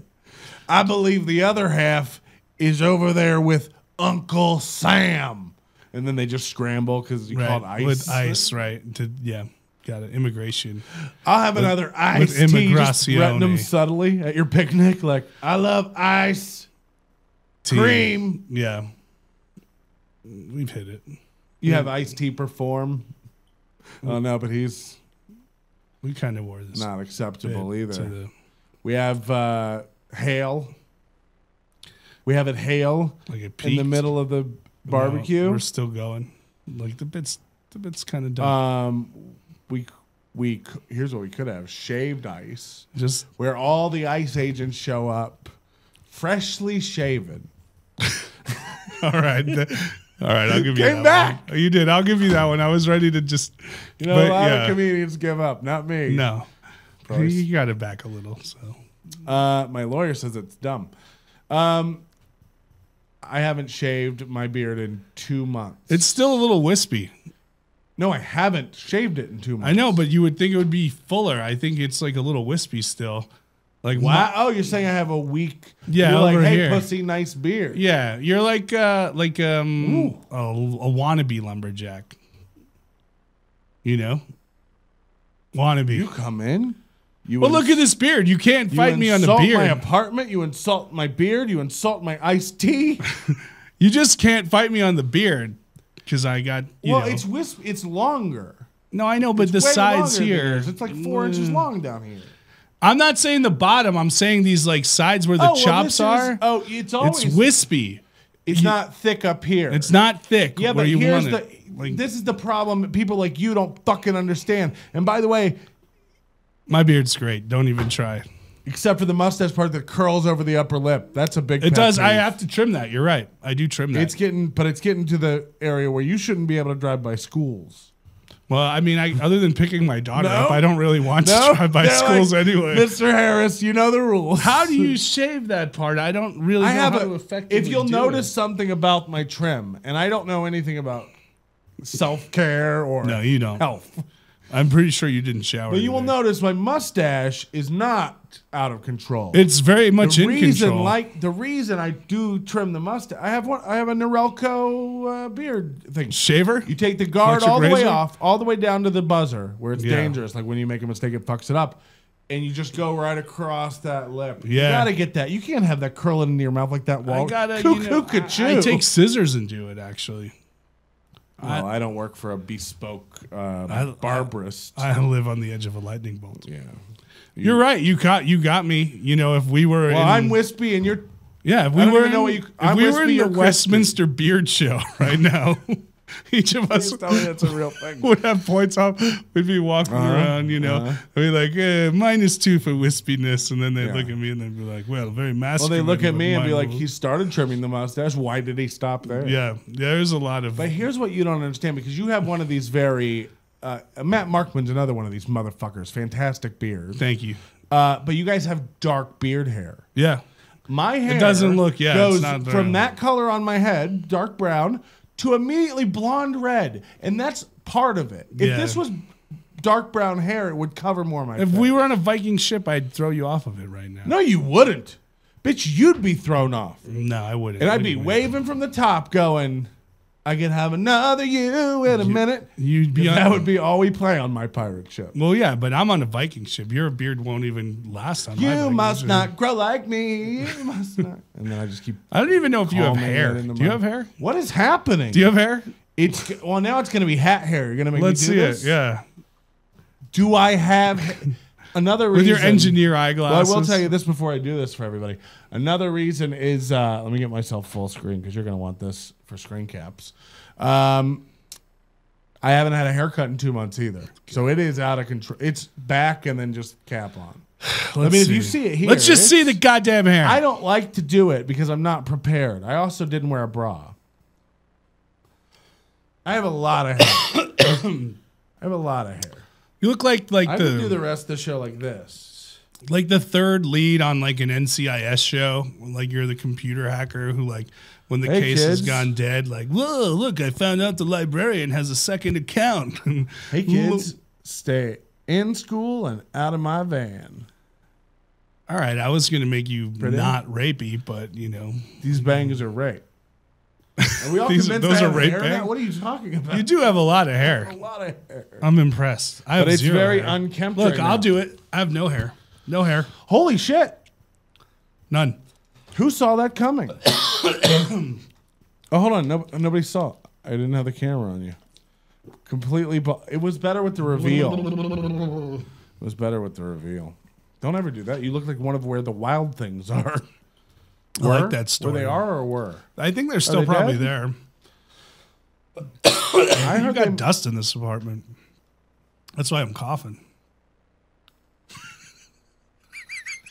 I believe the other half is over there with Uncle Sam. And then they just scramble because you call it ice.
With ice, right. Got it. Immigration.
I'll have another ice tea. Just threaten them
immigrazione.
subtly at your picnic. Like, I love ice cream.
Yeah. We've hit it.
You have iced tea perform. Oh, no, but he's
We kind of wore this.
not acceptable
bit
either.
to the-
We have hail. We have it hail
Like it
in the
peaked.
middle of the barbecue.
No, we're still going. Like the bit's kind of done.
Here's what we could have: shaved ice,
Just
where all the ice agents show up, freshly shaven.
all right. All right, I'll give you
Came
that
back.
one. You did. I'll give you that one. I was ready to just.
A lot of comedians give up, not me.
No,
Price.
you got it back a little. So
My lawyer says it's dumb. I haven't shaved my beard in 2 months.
it's still a little wispy.
No, I haven't shaved it in 2 months.
I know, but you would think it would be fuller. I think it's like a little wispy still. Like
Wow. Oh, you're saying I have a weak.
Yeah,
You're like,
over
hey,
here.
pussy, nice beard.
Yeah, you're like a wannabe lumberjack. You know, wannabe.
You come in.
Well, look at this beard. You can't fight me on the
insult
beard.
my apartment. You insult my beard. You insult my iced tea.
You just can't fight me on the beard because I got. You know.
It's It's longer.
No, I know, but the
Way
sides
longer than
here.
yours. It's like 4 inches long down here.
I'm not saying the bottom. I'm saying these like sides where the chops are.
It's always.
It's wispy.
It's not thick up here.
It's not thick.
Yeah,
where
but
you
here's
want
the.
it. Like,
This is the problem. People like you don't fucking understand. And by the way,
my beard's great. Don't even try.
except for the mustache part that curls over the upper lip, that's a big.
It
pet
does. I
peeve.
have to trim that. You're right. I do trim that.
It's getting to the area where you shouldn't be able to drive by schools.
Well, I mean, other than picking my daughter
No.
up, I don't really want to
No,
drive by
they're
schools
like,
anyway.
Mr. Harris, you know the rules.
How do you shave that part? I don't really know how to effectively
If you'll
do
notice
it.
something about my trim, and I don't know anything about self-care or
No, you don't.
health,
I'm pretty sure you didn't shower.
but you will
today.
notice my mustache is not out of control.
It's very much in control.
The reason I do trim the mustache, I have a Norelco beard thing.
Shaver?
You take the guard
Electric
all the way
razor?
off, all the way down to the buzzer where it's
Yeah.
dangerous. Like when you make a mistake, it fucks it up. And you just go right across that lip.
Yeah.
You gotta get that. You can't have that curling into your mouth like that. Wall.
I take scissors and do it, actually.
Well, I don't work for a bespoke barberist.
I live on the edge of a lightning bolt.
Yeah.
You're right. You got me. You know, if we were
I'm wispy and you're...
Yeah, if we were in the Westminster Beard Show right now, each of us
tell me that's a real thing.
would have points off. We'd be walking around, you know. We'd be like, -2 for wispiness. And then they'd look at me and they'd be like, well, very masculine.
Well, they look at me and be like, he started trimming the mustache. Why did he stop there?
Yeah, there's a lot of...
But here's what you don't understand, because you have one of these very... Matt Markman's another one of these motherfuckers. Fantastic beard.
Thank you.
But you guys have dark beard hair.
Yeah.
My hair
doesn't look,
goes
it's not
from that color on my head, dark brown, to immediately blonde red. And that's part of it. If this was dark brown hair, it would cover more of my face.
If we were on a Viking ship, I'd throw you off of it right now.
No, you wouldn't. Bitch, you'd be thrown off.
No, I wouldn't.
And I'd be waving from the top going... I could have another you in a minute. That would be all we play on my pirate ship.
Well, yeah, but I'm on a Viking ship. Your beard won't even last on my
You
Viking
must
ship.
not grow like me. You must not. And then I just keep...
I don't even know if you have hair.
Do
you have hair?
What is happening?
Do you have hair?
Well, now it's going to be hat hair. You're going to make me do this?
Let's see it, yeah.
Do I have... Another reason...
With your engineer eyeglasses.
Well, I will tell you this before I do this for everybody. Another reason is... let me get myself full screen because you're going to want this for screen caps. I haven't had a haircut in 2 months either. So it is out of control. It's back and then just cap on. If you see it here...
Let's just see the goddamn hair.
I don't like to do it because I'm not prepared. I also didn't wear a bra. I have a lot of hair. I have a lot of hair.
You look like
I could do the rest of the show like this.
Like the third lead on like an NCIS show. Like you're the computer hacker who like... When the case has gone dead, like, whoa, look, I found out the librarian has a second account.
Hey, kids, stay in school and out of my van.
All right, I was going to make you not rapey, but, you know.
These bangs are rape. Are we all
those are rape bangs?
What are you talking about?
You do have a lot of hair.
I have a lot of hair.
I'm impressed.
But it's very unkempt.
Look, I'll do it. I have no hair. No hair.
Holy shit.
None.
Who saw that coming? Oh, hold on. Nobody saw it. I didn't have the camera on you. Completely. It was better with the reveal. It was better with the reveal. Don't ever do that. You look like one of where the wild things are.
I like that story.
Where they are or were?
I think they're still probably there.
I heard
you got dust in this apartment. That's why I'm coughing.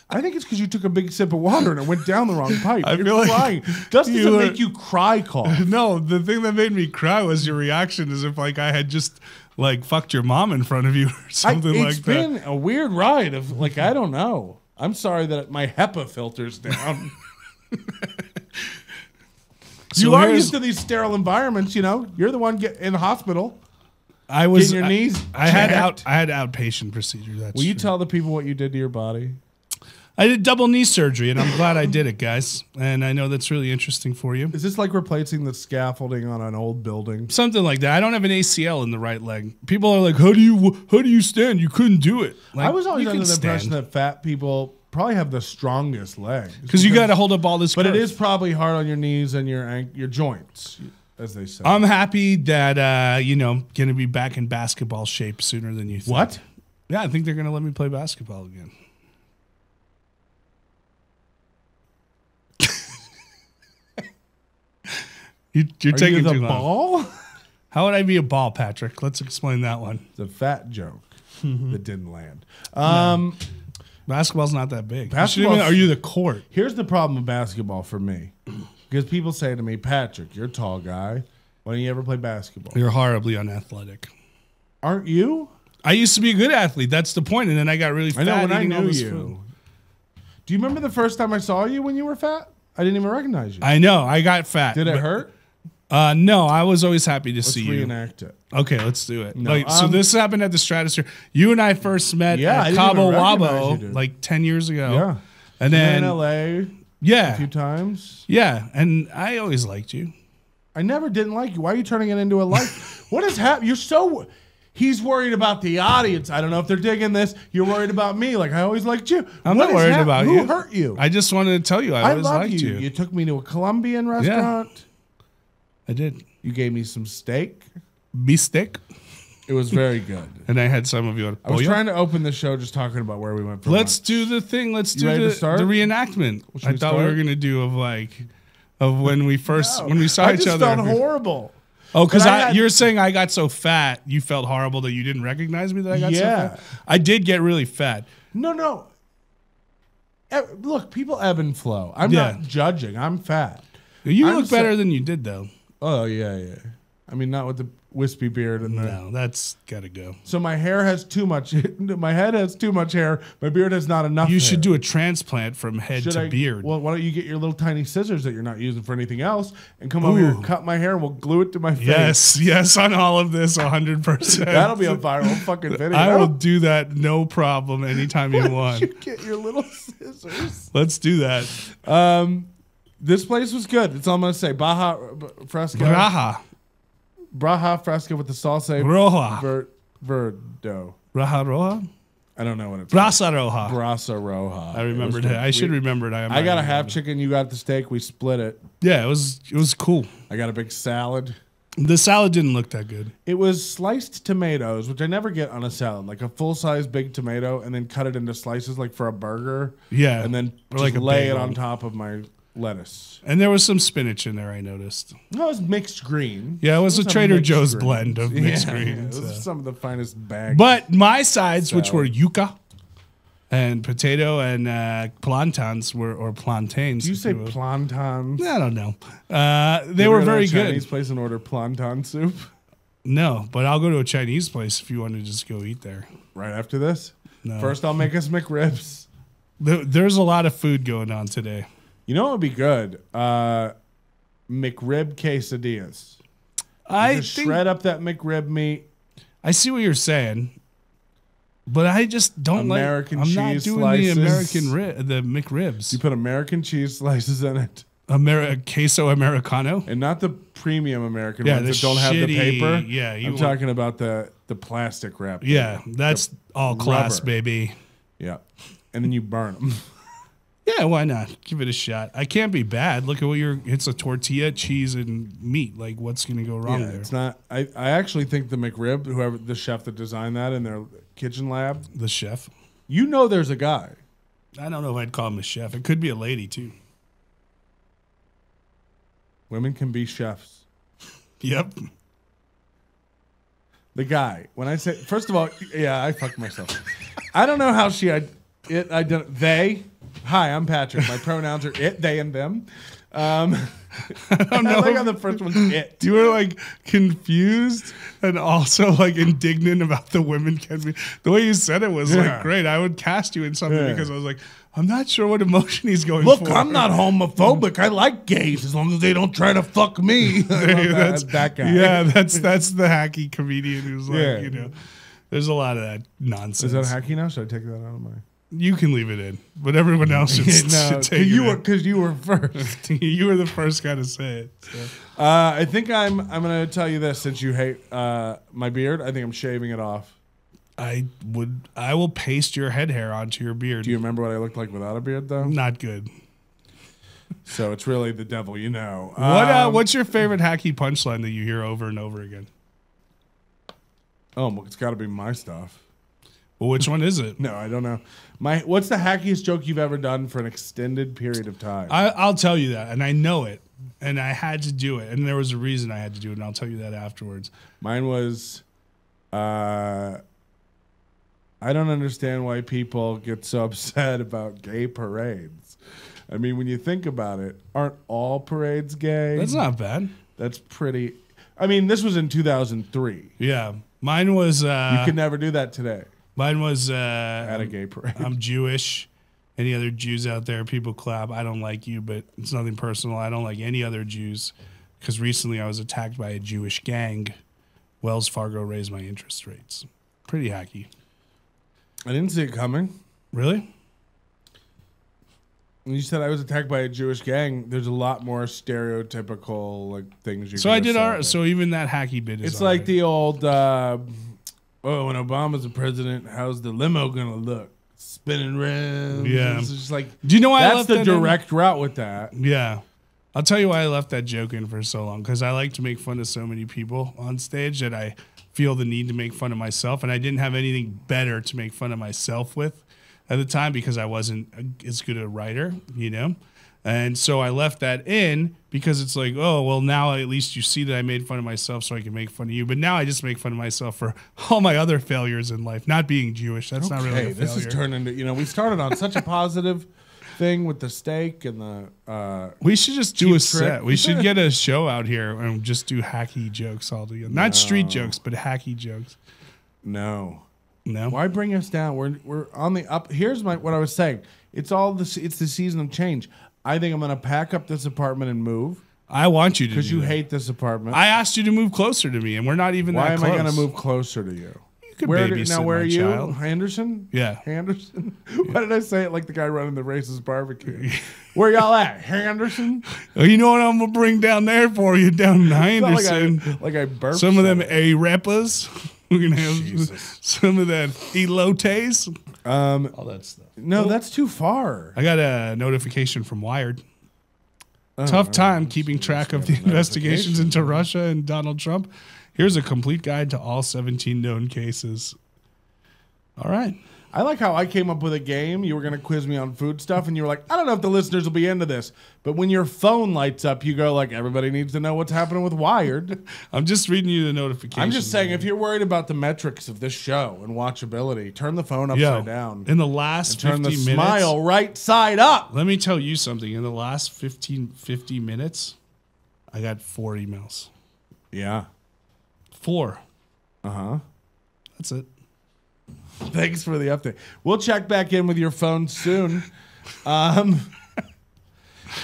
I think it's because you took a big sip of water and it went down the wrong pipe.
I feel like
crying. Dust doesn't make you cry cough.
No, the thing that made me cry was your reaction as if like I had just like fucked your mom in front of you or something like that.
It's been a weird ride of like, I don't know. I'm sorry that my HEPA filter's down. You are used to these sterile environments, you know. You're the one in the hospital.
I was
getting your knees.
I had outpatient procedure.
Will you tell the people what you did to your body?
I did double knee surgery, and I'm glad I did it, guys. And I know that's really interesting for you.
Is this like replacing the scaffolding on an old building?
Something like that. I don't have an ACL in the right leg. People are like, "How do you stand? You couldn't do it." Like,
I was always under the impression that fat people probably have the strongest legs
because you got to hold up all this.
But it is probably hard on your knees and your joints, as they say.
I'm happy that going to be back in basketball shape sooner than you think.
What?
Yeah, I think they're going to let me play basketball again. You're taking
the
too long.
Ball?
How would I be a ball, Patrick? Let's explain that one.
It's a fat joke that didn't land.
No. Basketball's not that big. Are you the court?
Here's the problem with basketball for me. Because people say to me, Patrick, you're a tall guy. Why don't you ever play basketball?
You're horribly unathletic.
Aren't you?
I used to be a good athlete. That's the point. And then I got really fat.
I know when I knew you.
Food.
Do you remember the first time I saw you when you were fat? I didn't even recognize you.
I know. I got fat.
Did it hurt?
No, I was always happy to see you.
Reenact it.
Okay, let's do it.
No,
so this happened at the Stratosphere. You and I first met at Cabo Wabo like 10 years ago.
Yeah.
And then
in LA
yeah,
a few times.
Yeah, and I always liked you.
I never didn't like you. Why are you turning it into a like? What is happening? You're so... He's worried about the audience. I don't know if they're digging this. You're worried about me. Like, I always liked you.
I'm not worried about you.
Who hurt you?
I just wanted to tell you I always liked you.
You took me to a Colombian restaurant.
Yeah, I did.
You gave me some steak.
Beefsteak.
It was very good.
And I had some of your
I was trying to open the show just talking about where we went for
Let's
lunch.
do the thing. Let's do the reenactment. I thought we were going to do of when we first, when we saw each other.
I just felt horrible.
Oh, because you're saying I got so fat, you felt horrible that you didn't recognize me that I got so fat? I did get really fat.
No. Look, people ebb and flow. I'm not judging. I'm fat.
You look better than you did, though.
Oh, yeah. I mean, not with the wispy beard and
no, that's gotta go.
So my hair has too much. My head has too much hair. My beard has not enough.
You should do a transplant from head to beard.
Well, why don't you get your little tiny scissors that you're not using for anything else and come over here and cut my hair and we'll glue it to my face.
Yes, on all of this, 100%.
That'll be a viral fucking video.
I will do that, no problem, anytime you want.
You get your little scissors.
Let's do that.
This place was good. That's all I'm gonna say. Baja Fresca. Braja Fresca with the salsa
Roja.
Verdo.
Braja Roja?
I don't know what it's
Brasa Roja.
Brasa Roja.
I remembered it. I should remember it.
I got a half chicken. You got the steak. We split it.
Yeah, it was cool.
I got a big salad.
The salad didn't look that good.
It was sliced tomatoes, which I never get on a salad. Like a full-size big tomato and then cut it into slices like for a burger.
Yeah.
And then
like
lay it on top of my lettuce.
And there was some spinach in there, I noticed.
No, it was mixed green.
Yeah, it was a Trader Joe's blend of mixed greens.
It was some of the finest bags.
But my sides, which were yuca and potato and plantains, or plantains.
Do you say plantains?
I don't know. They were very good.
Chinese place and order plantain soup?
No, but I'll go to a Chinese place if you want to just go eat there.
Right after this?
No.
First, I'll make us McRibs.
There's a lot of food going on today.
You know what would be good? McRib quesadillas. Shred up that McRib meat.
I see what you're saying, but I just don't
American
I'm
cheese
not doing
slices.
the McRibs.
You put American cheese slices in it.
Queso Americano,
and not the premium American
ones
that don't have the paper.
Yeah,
I'm talking about the plastic wrap.
Yeah, that's all class, baby.
Yeah, and then you burn them.
Yeah, why not? Give it a shot. I can't be bad. Look at what it's a tortilla, cheese, and meat. Like, what's going to go wrong there?
It's not. I actually think the McRib, whoever the chef that designed that in their kitchen lab,
the chef.
You know, there's a guy.
I don't know if I'd call him a chef. It could be a lady too.
Women can be chefs.
Yep.
The guy. When I say, first of all, yeah, I fucked myself. I don't know how they. Hi, I'm Patrick. My pronouns are it, they, and them. I don't know. I like how the first one's it.
You were like confused and also like indignant about the women can be. The way you said it was like great. I would cast you in something because I was like, I'm not sure what emotion he's going for.
Look, I'm not homophobic. I like gays as long as they don't try to fuck me. That's that guy.
Yeah, that's the hacky comedian who's like, you know, there's a lot of that nonsense.
Is that hacky now? Should I take that out of my...
You can leave it in, but everyone else should take it in.
Because you were first.
You were the first guy to say it. So.
I think I'm going to tell you this, since you hate my beard. I think I'm shaving it off.
I will paste your head hair onto your beard.
Do you remember what I looked like without a beard, though?
Not good.
So it's really the devil, you know.
What's your favorite hacky punchline that you hear over and over again?
Oh, well, it's got to be my stuff.
Well, which one is it?
No, I don't know. What's the hackiest joke you've ever done for an extended period of time?
I'll tell you that, and I know it, and I had to do it, and there was a reason I had to do it, and I'll tell you that afterwards.
Mine was, I don't understand why people get so upset about gay parades. I mean, when you think about it, aren't all parades gay?
That's not bad.
That's pretty... I mean, this was in 2003.
Yeah. Mine was...
you could never do that today.
Mine was...
at a gay parade.
I'm Jewish. Any other Jews out there, people clap. I don't like you, but it's nothing personal. I don't like any other Jews. because recently I was attacked by a Jewish gang. Wells Fargo raised my interest rates. Pretty hacky.
I didn't see it coming.
Really?
When you said I was attacked by a Jewish gang, there's a lot more stereotypical like things you.
So I did so even that hacky bit is.
It's like the old. When Obama's the president, how's the limo gonna look? Spinning rims.
Yeah.
It's just like.
Do you know why I
that's
left
the
that
direct route with that?
Yeah. I'll tell you why I left that joke in for so long, because I like to make fun of so many people on stage that I feel the need to make fun of myself, and I didn't have anything better to make fun of myself with at the time because I wasn't as good a writer, you know? And so I left that in because it's like, oh, well, now at least you see that I made fun of myself so I can make fun of you. But now I just make fun of myself for all my other failures in life, not being Jewish. That's not really a failure.
This has turned into, we started on such a positive thing with the steak and the
we should just do a
trick.
set. We should get a show out here and just do hacky jokes all together. Not street jokes, but hacky jokes.
No.
Why
bring us down? We're on the up. Here's what I was saying. It's the season of change. I think I'm going to pack up this apartment and move.
I want you to
because you hate this apartment.
I asked you to move closer to me, and we're not even that close.
Why am I going to move closer to you?
You could babysit
where are you?
child.
Henderson?
Yeah.
Henderson? Why did I say it like the guy running the Racist Barbecue? Where y'all at? Henderson?
Oh, you know what I'm going to bring down there for you down in Henderson?
Like I burped.
Some of them A-repas. We're going to have some of that elotes. All that stuff.
No, that's too far.
I got a notification from Wired. Tough time keeping track of the investigations into Russia and Donald Trump. Here's a complete guide to all 17 known cases. All right.
I like how I came up with a game. You were going to quiz me on food stuff, and you were like, I don't know if the listeners will be into this. But when your phone lights up, you go like, everybody needs to know what's happening with Wired.
I'm just reading you the notification.
I'm just saying, if you're worried about the metrics of this show and watchability, turn the phone upside down.
In the last 50 minutes.
Turn the smile right side up.
Let me tell you something. In the last 50 minutes, I got 4 emails.
Yeah.
4.
Uh-huh.
That's it.
Thanks for the update. We'll check back in with your phone soon. I'm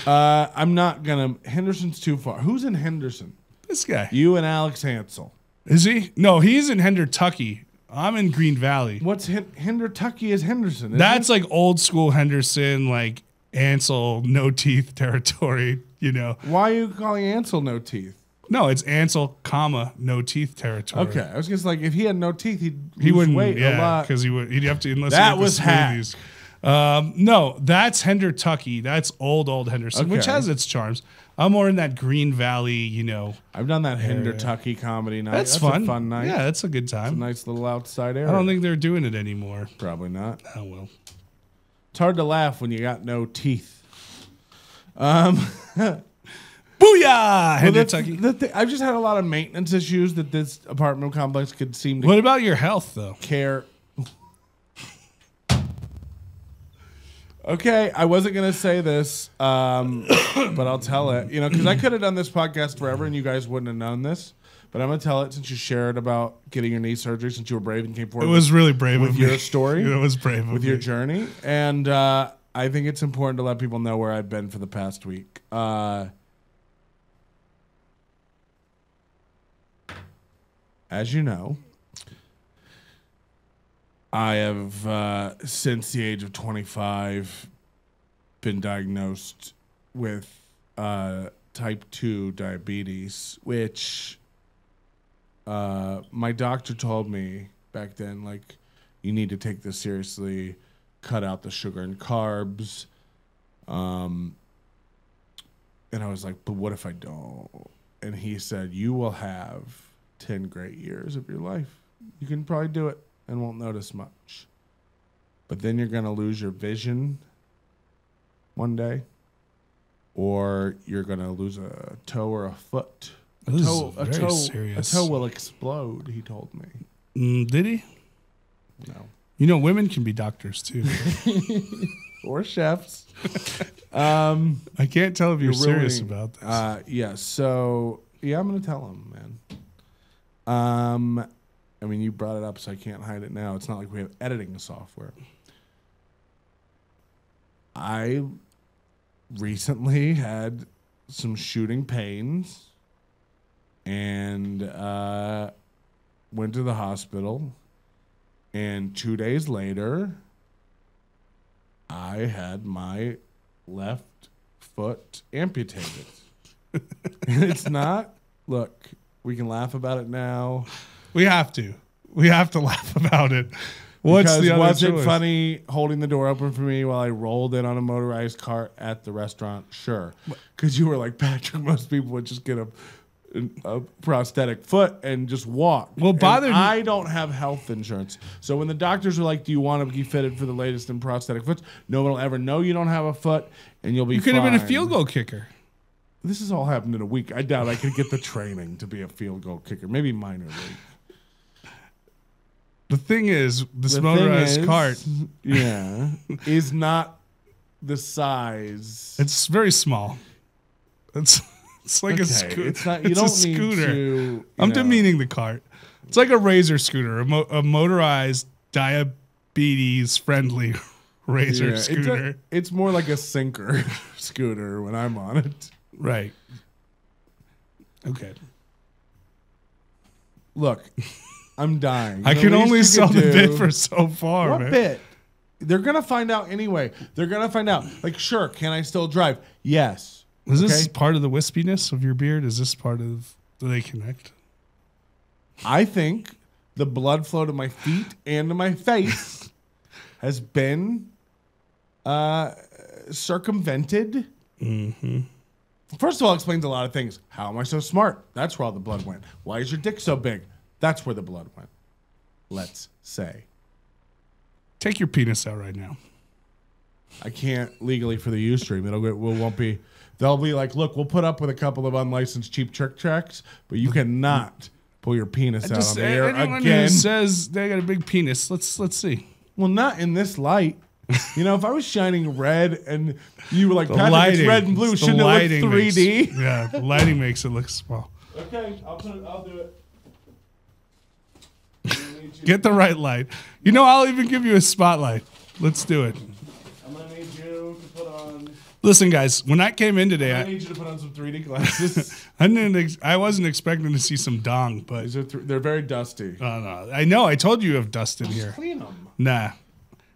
not gonna. Henderson's too far. Who's in Henderson?
This guy.
You and Alex Hansel.
Is he? No, he's in Hendertucky. I'm in Green Valley.
What's Hendertucky is Henderson?
That's like old school Henderson, like Ansel, no teeth territory. You know.
Why are you calling Ansel no teeth?
No, it's Ansel, comma, no teeth territory.
Okay, I was just like, if he had no teeth,
he wouldn't
weight a lot.
because he'd have to unless
that
he
was
smoothies. No, that's Hendertucky. That's old Henderson, which has its charms. I'm more in that Green Valley, you know.
I've done that Hendertucky comedy night.
That's fun.
A fun night.
Yeah, that's a good time.
It's a nice little outside area.
I don't think they're doing it anymore.
Probably not.
Oh well.
It's hard to laugh when you got no teeth.
Booyah! Hendertucky.
I've just had a lot of maintenance issues that this apartment complex could seem to.
What about your health, though?
Care. Okay, I wasn't gonna say this, but I'll tell it. You know, because I could have done this podcast forever, and you guys wouldn't have known this. But I'm gonna tell it since you shared about getting your knee surgery, since you were brave and came forward.
It was really brave
with your story.
It was brave
with your journey, and I think it's important to let people know where I've been for the past week. As you know, I have, since the age of 25, been diagnosed with type 2 diabetes, which my doctor told me back then, like, you need to take this seriously, cut out the sugar and carbs. And I was like, but what if I don't? And he said, you will have 10 great years of your life. You can probably do it and won't notice much. But then you're going to lose your vision one day, or you're going to lose a toe or a foot. A toe will explode, he told me.
Did he?
No.
You know, women can be doctors, too.
Or chefs.
I can't tell if you're serious about this.
Yeah, so, yeah, I'm going to tell him, man. I mean, you brought it up, so I can't hide it now. It's not like we have editing software. I recently had some shooting pains and went to the hospital. And 2 days later, I had my left foot amputated. And it's not. Look, we can laugh about it now.
We have to. We have to laugh about it. What's the other
was
choice?
it funny holding the door open for me while I rolled in on a motorized cart at the restaurant? Sure. Because you were like, Patrick, most people would just get a prosthetic foot and just walk.
Well,
I don't have health insurance. So when the doctors are like, do you want to be fitted for the latest in prosthetic foots? No one will ever know you don't have a foot, and you'll be fine.
You could have been a field goal kicker.
This has all happened in a week. I doubt I could get the training to be a field goal kicker. Maybe minor league.
The thing is, this motorized cart,
is not the size.
It's very small. It's like a scooter.
It's not. You don't need
scooter.
to.
I'm demeaning the cart. It's like a razor scooter, a motorized, diabetes-friendly razor scooter.
It's more like a sinker scooter when I'm on it.
Right. Okay.
Look, I'm dying.
I can only sell the bit for so far.
What
man.
bit? They're gonna find out anyway. They're gonna find out. Like, sure, can I still drive? Yes.
Is this part of the wispiness of your beard? Is this part of? Do they connect?
I think the blood flow to my feet and to my face has been circumvented.
Mm-hmm.
First of all, it explains a lot of things. How am I so smart? That's where all the blood went. Why is your dick so big? That's where the blood went. Let's say.
Take your penis out right now.
I can't legally for the Ustream. Won't be. They'll be like, look, we'll put up with a couple of unlicensed cheap trick tracks, but you cannot pull your penis out on the air
anyone
again.
Who says they got a big penis, let's see.
Well, not in this light. You know, if I was shining red and you were like,
The
Patrick,
lighting,
it's red and blue, shouldn't it look 3D?
Yeah, the lighting makes it look small.
Okay, I'll do it.
Get the right light. You know, I'll even give you a spotlight. Let's do it.
I'm gonna need you to put on.
Listen, guys, when I came in today,
I need you to put on some 3D glasses.
I wasn't expecting to see some dong, but
They're very dusty.
no. I know. I told you have dust in here.
Clean them.
Nah,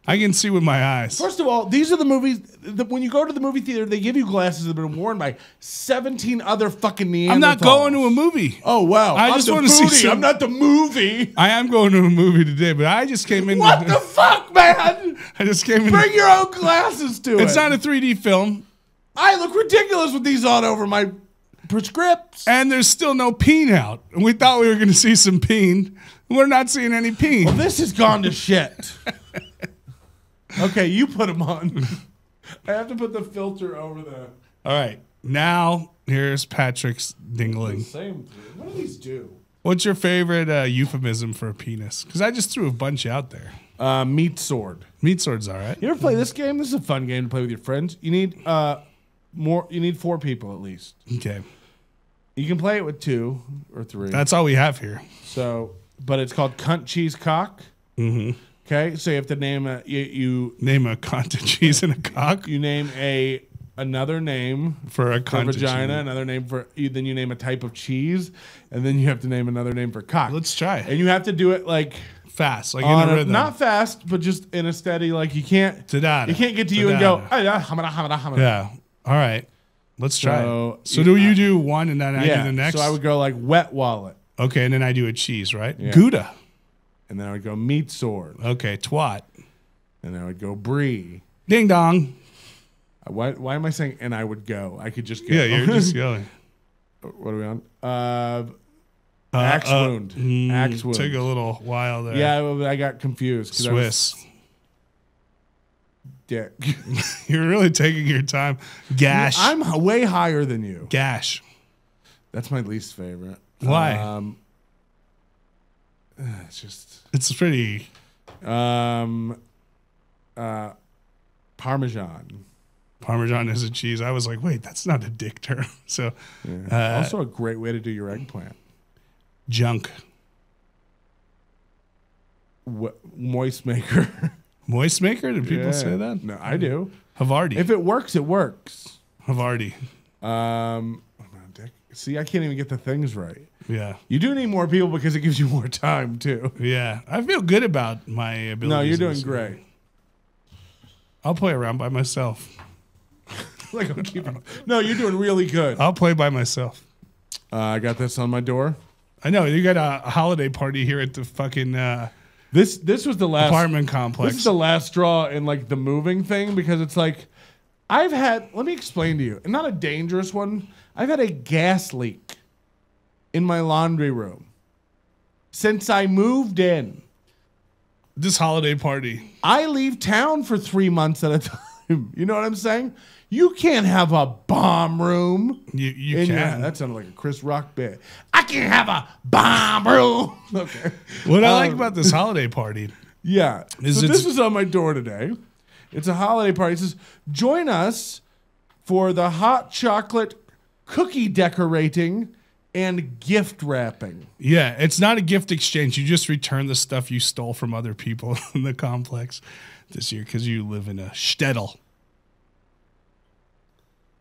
I can see with my eyes.
First of all, these are the movies that when you go to the movie theater, they give you glasses that have been worn by 17 other fucking Neanderthals.
I'm not going to a movie.
Oh, wow.
I just want to see some.
I'm not the movie.
I am going to a movie today, but I just came in.
What the fuck, man?
I just came in.
Bring your own glasses to it.
It's not a 3D film.
I look ridiculous with these on over my prescripts.
And there's still no peen out. And we thought we were going to see some peen. We're not seeing any peen.
Well, this has gone to shit. Okay, you put them on. I have to put the filter over the...
All right. Now, here's Patrick's dingling.
Same thing. What do these do?
What's your favorite euphemism for a penis? Because I just threw a bunch out there.
Meat sword.
Meat sword's all right.
You ever play this game? This is a fun game to play with your friends. You need more. You need 4 people at least.
Okay.
You can play it with 2 or 3.
That's all we have here.
So, but it's called Cunt Cheese Cock.
Mm-hmm.
Okay, so you have to name you
name a cunt, a cheese, and a cock.
You name another name
for a cunt,
vagina, another name for then you name a type of cheese, and then you have to name another name for cock.
Let's try it.
And you have to do it like
fast, like in a rhythm.
Not fast, but just in a steady. Like you can't get to you and go.
Yeah. All right. Let's try it. So do you do one and then I do the next?
So I would go like wet wallet.
Okay, and then I do a cheese, right?
Yeah.
Gouda.
And then I would go meat sword.
Okay, twat.
And then I would go brie.
Ding dong.
Why am I saying and I would go? I could just go.
Yeah, you're just going.
What are we on? Axe wound. Axe wound.
Took a little while there.
Yeah, I got confused.
Swiss.
Dick.
You're really taking your time. Gash.
I'm way higher than you.
Gash.
That's my least favorite.
Why?
It's just.
It's pretty.
Parmesan.
Parmesan is a cheese. I was like, wait, that's not a dick term. So,
also a great way to do your eggplant.
Junk.
Moist maker.
Moist maker? Did people say that?
No, I do.
Havarti.
If it works, it works.
Havarti.
Dick. See, I can't even get the things right.
Yeah.
You do need more people because it gives you more time too.
Yeah. I feel good about my abilities.
No, you're doing great.
I'll play around by myself.
Like I'm keeping. No, you're doing really good.
I'll play by myself.
I got this on my door.
I know you got a holiday party here at the fucking
This was the last
apartment complex.
This is the last straw in like the moving thing because it's like let me explain to you, and not a dangerous one. I've had a gas leak in my laundry room since I moved in.
This holiday party.
I leave town for 3 months at a time. You know what I'm saying? You can't have a bomb room.
You can.
That sounded like a Chris Rock bit. I can't have a bomb room. Okay.
What I like about this holiday party.
Yeah. This is on my door today. It's a holiday party. It says, join us for the hot chocolate cookie decorating and gift wrapping.
Yeah, it's not a gift exchange. You just return the stuff you stole from other people in the complex this year because you live in a shtetl.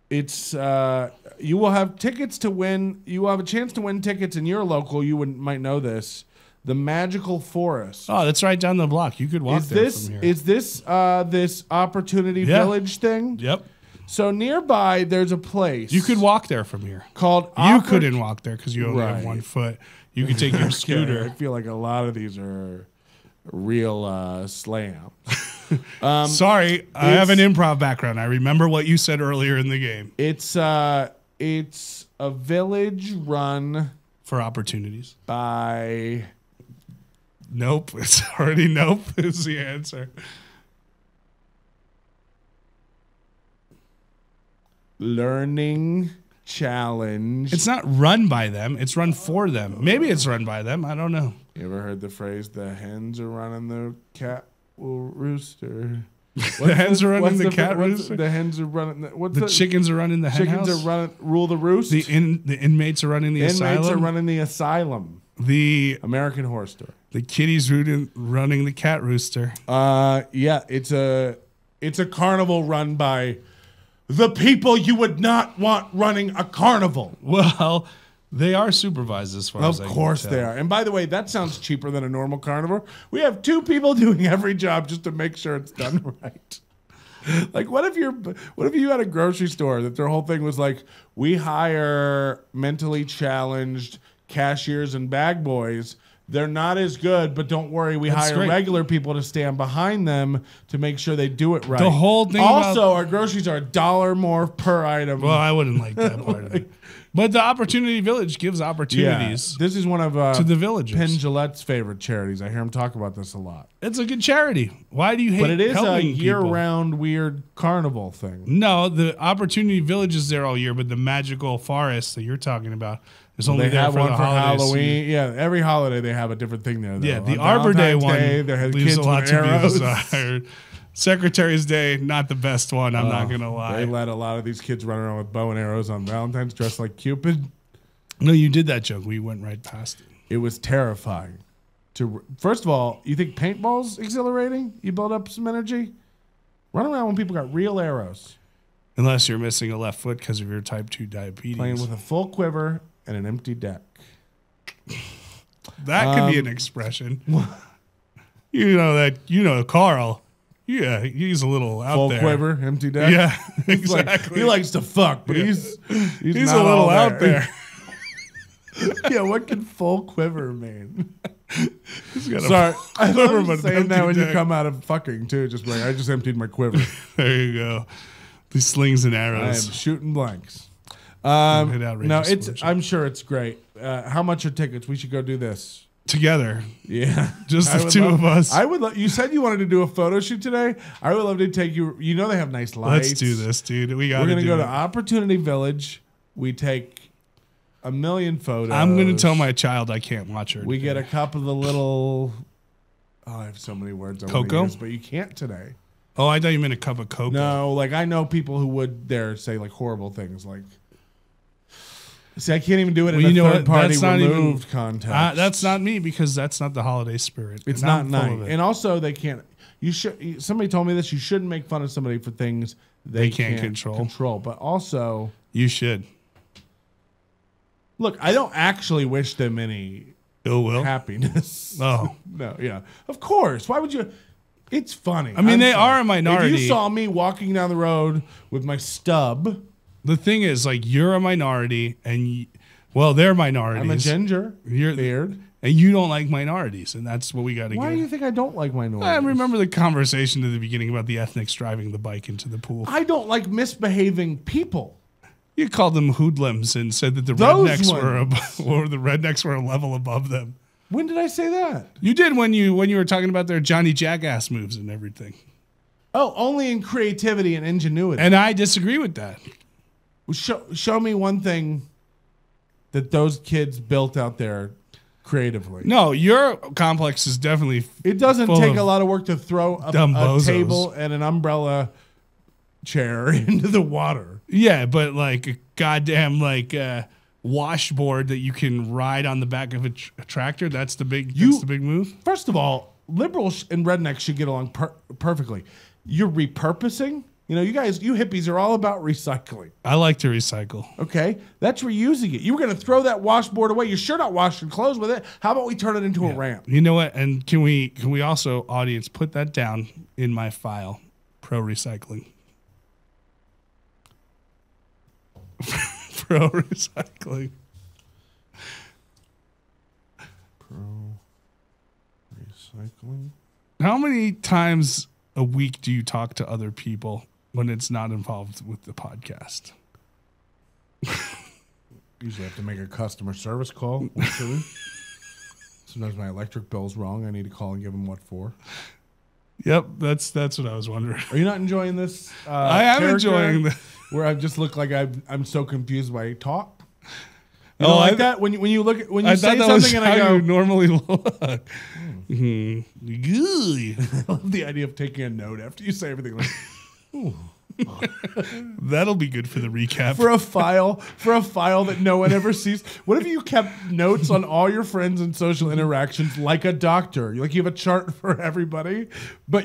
It's you will have tickets to win. You will have a chance to win tickets in your local. You might know this. The Magical Forest.
Oh, that's right down the block. You could walk there from here.
Is this this Opportunity Village thing?
Yep.
So nearby, there's a place.
You could walk there from here.
Called.
You couldn't walk there because you only have 1 foot. You could take your scooter.
I feel like a lot of these are real slam.
Sorry, I have an improv background. I remember what you said earlier in the game.
It's a village run
for opportunities
by.
Nope, it's already nope is the answer.
Learning challenge.
It's not run by them. It's run for them. Maybe it's run by them. I don't know.
You ever heard the phrase, the hens are running the cat will rooster?
The hens are running the cat rooster?
The hens are running
the chickens are running the hen house?
Chickens are rule the roost?
The inmates are running the asylum?
Inmates are running the asylum.
The
American Horror Story.
The kitties running the cat rooster.
Yeah, it's a carnival run by the people you would not want running a carnival.
Well, they are supervised as far as I can tell.
Of course they are. And by the way, that sounds cheaper than a normal carnival. We have 2 people doing every job just to make sure it's done right. Like, what if you had a grocery store that their whole thing was like, we hire mentally challenged cashiers and bag boys. They're not as good, but don't worry. We hire regular people to stand behind them to make sure they do it right.
The whole thing.
Also, our groceries are $1 more per item.
Well, I wouldn't like that part of it. But the Opportunity Village gives opportunities.
Yeah, this is one of
to the villagers.
Penn Jillette's favorite charities. I hear him talk about this a lot.
It's a good charity. Why do you hate?
But it is a
helping
year-round weird carnival thing.
No, the Opportunity Village is there all year, but the Magical Forest that you're talking about is only there for the
Halloween. Yeah, every holiday they have a different thing there. Though.
Yeah, the Arbor Day one leaves a lot to be
arrows.
desired. Secretary's Day, not the best one. I'm not gonna lie.
They let a lot of these kids run around with bow and arrows on Valentine's, dressed like Cupid.
No, you did that joke. We went right past it.
It was terrifying. First of all, you think paintball's exhilarating? You build up some energy. Run around when people got real arrows.
Unless you're missing a left foot because of your type 2 diabetes.
Playing with a full quiver and an empty deck.
That could be an expression. You know Carl. Yeah, he's a little out
full
there.
Full quiver, empty deck.
Yeah, exactly.
He likes to fuck, but he's
a little out there.
Yeah, what can full quiver mean?
Sorry,
I love saying that when you come out of fucking too. Just like I just emptied my quiver.
There you go. These slings and arrows.
I am shooting blanks. No, I'm sure it's great. How much are tickets? We should go do this
together.
Yeah,
just the two of us.
I would. You said you wanted to do a photo shoot today. I would love to take you. You know they have nice lights.
Let's do this, dude. We're
gonna go to Opportunity Village. We take 1 million photos.
I'm gonna tell my child I can't watch her.
We get a cup of the little. Oh, I have so many words.
Cocoa,
but you can't today.
Oh, I thought you meant a cup of cocoa.
No, like I know people who would say like horrible things like. See, I can't even do it in a third-party removed context.
That's not me because that's not the holiday spirit.
It's not nice. And also, they can't. You should. Somebody told me this. You shouldn't make fun of somebody for things they can't control. But also,
you should.
Look, I don't actually wish them any
ill will.
happiness.
Oh.
No, yeah. Of course. Why would you? It's funny.
I mean, they
sorry.
are a minority.
If you saw me walking down the road with my stub.
The thing is, like, you're a minority, and they're minorities.
I'm a ginger.
You're
beard.
And you don't like minorities, and that's what we got to get.
Why do you think I don't like minorities?
I remember the conversation at the beginning about the ethnics driving the bike into the pool.
I don't like misbehaving people.
You called them hoodlums and said that the rednecks were a level above them.
When did I say that?
You did when you were talking about their Johnny Jackass moves and everything.
Oh, only in creativity and ingenuity.
And I disagree with that.
Show me one thing that those kids built out there creatively.
No, your complex is definitely.
It doesn't take a lot of work to throw a table and an umbrella chair into the water.
Yeah, but like a goddamn washboard that you can ride on the back of a tractor. That's the big move.
First of all, liberals and rednecks should get along perfectly. You're repurposing. You know, you hippies are all about recycling.
I like to recycle.
Okay, that's reusing it. You were going to throw that washboard away. You're sure not washing clothes with it. How about we turn it into a ramp?
You know what? And can we also, audience, put that down in my file? Pro recycling. Pro recycling.
Pro recycling.
How many times a week do you talk to other people when it's not involved with the podcast?
Usually have to make a customer service call. Sometimes my electric bill's wrong. I need to call and give them what for.
Yep, that's what I was wondering.
Are you not enjoying this?
I am enjoying this.
Where I just look like I'm so confused by talk. You know, like that when you look at, when you say something and I go,
you normally look.
I love the idea of taking a note after you say everything. Like,
that'll be good for the recap.
For a file that no one ever sees. What if you kept notes on all your friends and social interactions like a doctor? You have a chart for everybody, but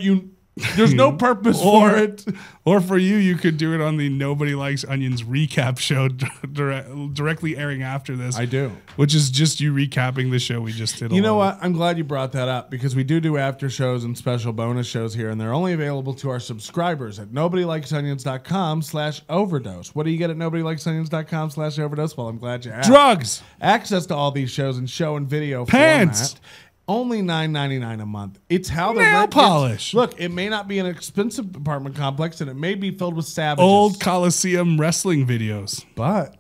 there's no purpose for it.
Or for you could do it on the Nobody Likes Onions recap show directly airing after this.
I do.
Which is just you recapping the show we just did.
You know what? I'm glad you brought that up because we do after shows and special bonus shows here, and they're only available to our subscribers at nobodylikesonions.com/overdose. What do you get at nobodylikesonions.com/overdose? Well, I'm glad you asked.
Drugs.
Access to all these shows in show and video
Pants.
format. Only $9.99 a month. It's how the
nail polish.
Look, it may not be an expensive apartment complex, and it may be filled with savages.
Old Coliseum wrestling videos.
But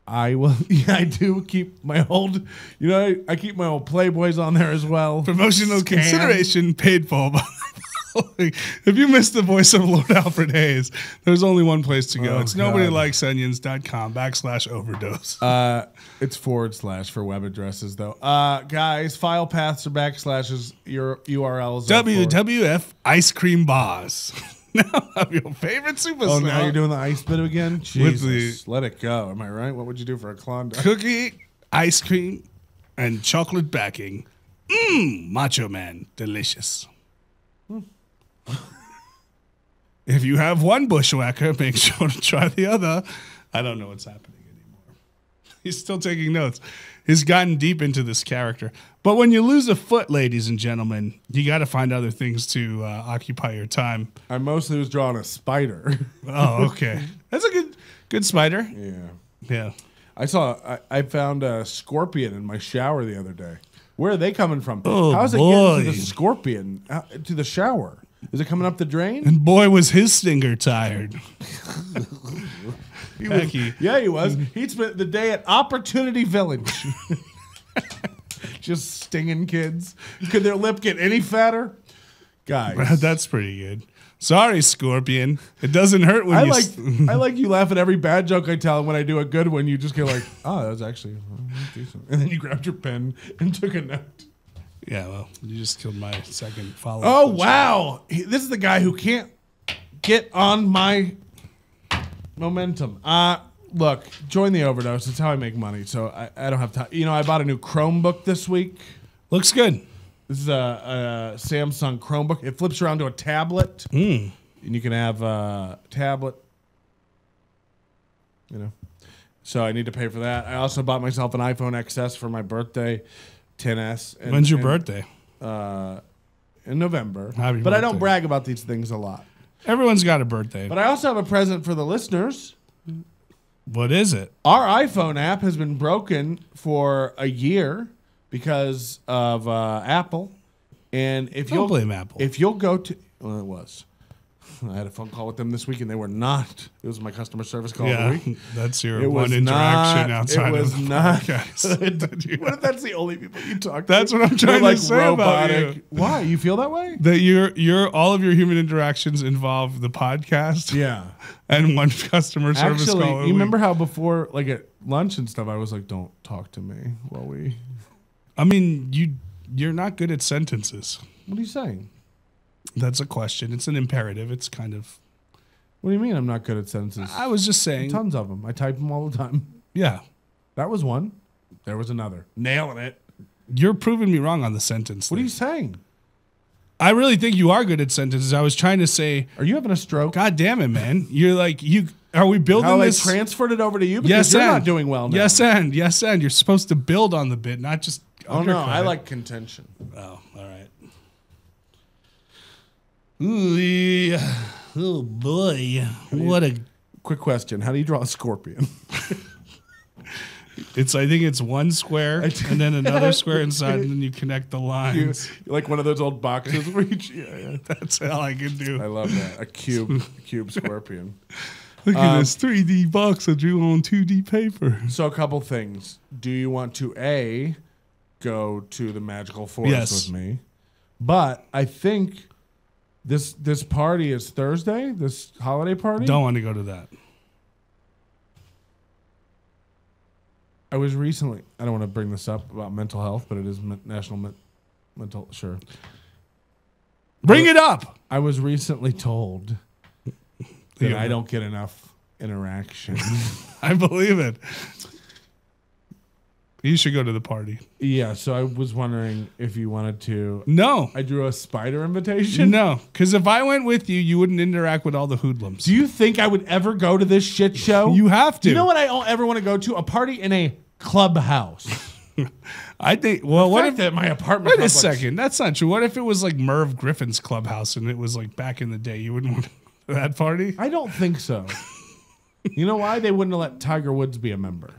I will. Yeah, I do keep my old. I keep my old Playboys on there as well.
Promotional consideration paid for. If you missed the voice of Lord Alfred Hayes, there's only one place to go. It's nobodylikesonions.com/overdose.
It's / for web addresses, though. Guys, file paths or backslashes, your URLs.
WWF Ice Cream Bars. Now have your favorite superstar.
Oh, now you're doing the ice bit again? Jesus, let it go. Am I right? What would you do for a Klondike?
Cookie, ice cream, and chocolate backing. Macho Man. Delicious. If you have one bushwhacker, make sure to try the other. I don't know what's happening anymore. He's still taking notes. He's gotten deep into this character. But when you lose a foot, ladies and gentlemen, you got to find other things to occupy your time.
I mostly was drawing a spider.
Oh, okay. That's a good spider.
Yeah. I found a scorpion in my shower the other day. Where are they coming from?
Oh,
how's it getting to the scorpion, to the shower? Is it coming up the drain?
And boy, was his stinger tired.
He was. He'd spent the day at Opportunity Village. Just stinging kids. Could their lip get any fatter? Guys.
That's pretty good. Sorry, Scorpion. It doesn't hurt when
I like you laugh at every bad joke I tell, and when I do a good one, you just go like, oh, that was actually decent. And then you grabbed your pen and took a note.
Yeah, well, you just killed my second follow-up.
Oh, wow. This is the guy who can't get on my momentum. Look, join the overdose. It's how I make money, so I don't have time. I bought a new Chromebook this week.
Looks good.
This is a Samsung Chromebook. It flips around to a tablet, and you can have a tablet, So I need to pay for that. I also bought myself an iPhone XS for my birthday, 10s.
When's your birthday?
In November.
Happy
but I don't
birthday.
brag about these things a lot.
Everyone's got a birthday.
But I also have a present for the listeners.
What is it?
Our iPhone app has been broken for a year because of Apple. And if
Don't
you'll
blame Apple.
If you'll go to, well, it was. I had a phone call with them this week, and they were not. It was my customer service call of the week.
That's your
It
one
was
interaction
not-
outside
it was
of the
not
podcast.
What if that's the only people you talk to?
That's what I'm
They're
trying to say about you.
Why? You feel that way?
That your all of your human interactions involve the podcast
Yeah.
and one customer service
Actually,
call.
you remember how before, like at lunch and stuff, I was like, "Don't talk to me while we."
I mean, you're not good at sentences.
What are you saying?
That's a question. It's an imperative. It's kind of.
What do you mean I'm not good at sentences?
I was just saying.
Tons of them. I type them all the time.
Yeah.
That was one. There was another. Nailing it.
You're proving me wrong on the sentence.
What are
thing.
you saying?
I really think you are good at sentences. I was trying to say,
Are you having a stroke?
God damn it, man. You're like, are we building
How they
this?
transferred it over to you because
Yes,
you're
and.
not doing well now.
Yes, and. You're supposed to build on the bit, not just.
Oh no,
undercut
I
it.
like contention.
Oh, all right. Ooh, yeah. Oh boy, what a!
Quick question: how do you draw a scorpion?
I think it's one square and then another square inside, and then you connect the lines.
Like one of those old boxes where you. Yeah.
That's all I can do.
I love that. A cube scorpion.
Look at this 3D box I drew on 2D paper.
So a couple things. Do you want to A, go to the magical forest
Yes.
with me? But I think this party is Thursday, this holiday party.
Don't want to go to that.
I was recently, I don't want to bring this up about mental health, but it is National Mental, sure.
Bring it up.
I was recently told that
Yeah.
I don't get enough interaction.
I believe it. You should go to the party.
Yeah, so I was wondering if you wanted to.
No.
I drew a spider invitation.
No, because if I went with you, you wouldn't interact with all the hoodlums.
Do you think I would ever go to this shit show?
You have to.
You know what I don't ever want to go to? A party in a clubhouse.
I think. Well, what if
that my apartment?
Wait a second. That's not true. What if it was like Merv Griffin's clubhouse and it was like back in the day? You wouldn't want that party?
I don't think so. You know why? They wouldn't have let Tiger Woods be a member.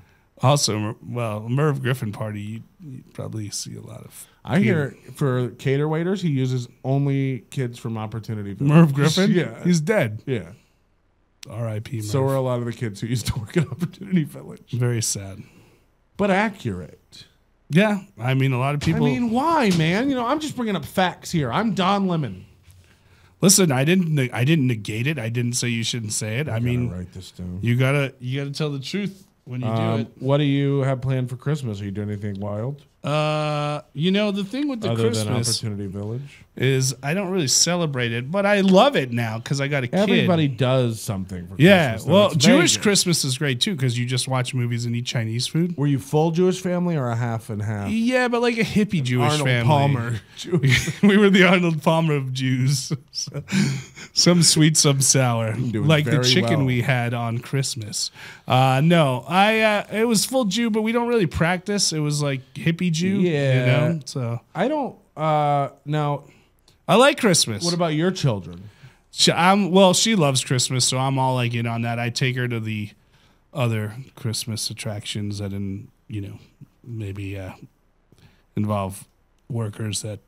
Also, well, Merv Griffin party, you probably see a lot of.
I hear for cater waiters, he uses only kids from Opportunity Village.
Merv Griffin?
Yeah.
He's dead.
Yeah.
R.I.P. Merv.
So are a lot of the kids who used to work at Opportunity Village.
Very sad.
But accurate.
Yeah. I mean, a lot of people.
I mean, why, man? You know, I'm just bringing up facts here. I'm Don Lemon.
Listen, I didn't negate it. I didn't say you shouldn't say it. I mean,
write this down.
you gotta tell the truth when you do it.
What do you have planned for Christmas? Are you doing anything wild?
The thing with the
Other than
Christmas
Opportunity Village?
is I don't really celebrate it, but I love it now because I got a kid.
Everybody does something for
Yeah,
Christmas. though.
well,
It's
Jewish
Vegas.
Christmas is great too because you just watch movies and eat Chinese food.
Were you full Jewish family or a half and half?
Yeah, but like a hippie Jewish
Arnold
family.
Palmer. Jewish.
We were the Arnold Palmer of Jews. Some sweet, some sour.
Doing
Like the
very
chicken
well.
we had on Christmas. No, it was full Jew, but we don't really practice. It was like hippie Jew.
Yeah.
You know? So
I don't. Now,
I like Christmas.
what about your children?
She loves Christmas, so I'm all like in on that. I take her to the other Christmas attractions that maybe involve workers that,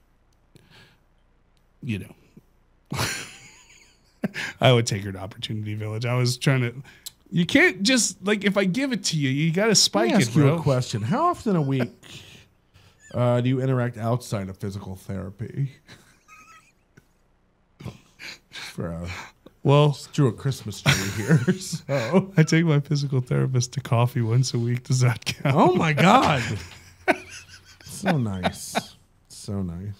I would take her to Opportunity Village. I was trying to. You can't just if I give it to you, you got to spike
Let me
it,
ask you
bro.
a question. How often a week do you interact outside of physical therapy? Drew a Christmas tree here. So.
I take my physical therapist to coffee once a week. Does that count?
Oh my God. So nice. So nice.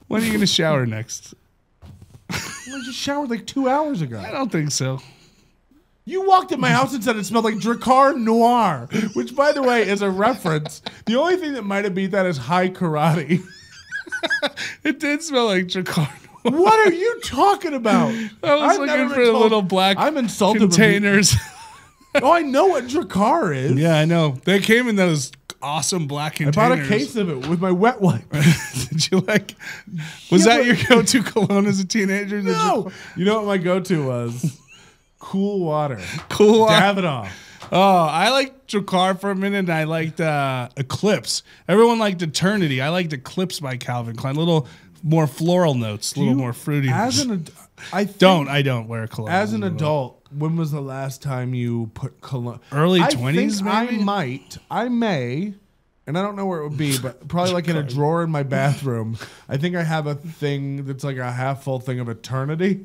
When are you going to shower next?
I just showered like 2 hours ago.
I don't think so.
You walked in my house and said it smelled like Dracar Noir, which, by the way, is a reference. The only thing that might have beat that is high karate.
It did smell like Dracar.
What are you talking about?
I was
I've never
looking
been
for the
told-
little black
I'm insulted.
containers.
Oh, I know what Drakkar is.
Yeah, I know. They came in those awesome black containers.
I bought a case of it with my wet wipe.
Did you like? Was that your go-to cologne as a teenager?
No. You know what my go-to was? Cool water.
Cool water.
Davidoff.
Oh, I liked Drakkar for a minute, and I liked Eclipse. Everyone liked Eternity. I liked Eclipse by Calvin Klein. Little more floral notes, a little more fruity.
As an I
don't wear cologne.
As an adult, when was the last time you put cologne?
Early 20s, maybe?
I may, and I don't know where it would be, but probably like in a drawer in my bathroom. I think I have a thing that's like a half full thing of Eternity.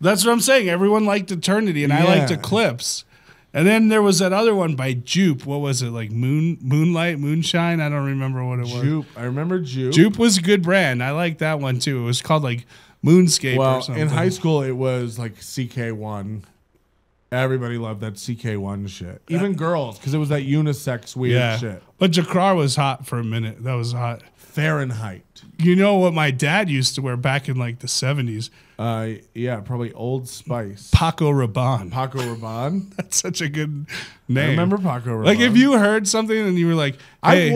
That's what I'm saying. Everyone liked Eternity, and I liked Eclipse. And then there was that other one by Jupe. What was it? Like Moonlight, Moonshine? I don't remember what it was.
Jupe. I remember Jupe.
Jupe was a good brand. I liked that one too. It was called like Moonscape or something.
In high school, it was like CK1. Everybody loved that CK1 shit. Even girls, because it was that unisex weird shit.
But Drakkar was hot for a minute. That was hot.
Fahrenheit.
You know what my dad used to wear back in like the 70s?
Yeah, probably Old Spice.
Paco Rabanne.
Paco Rabanne?
That's such a good name.
I remember Paco Rabanne.
Like if you heard something and you were like, hey.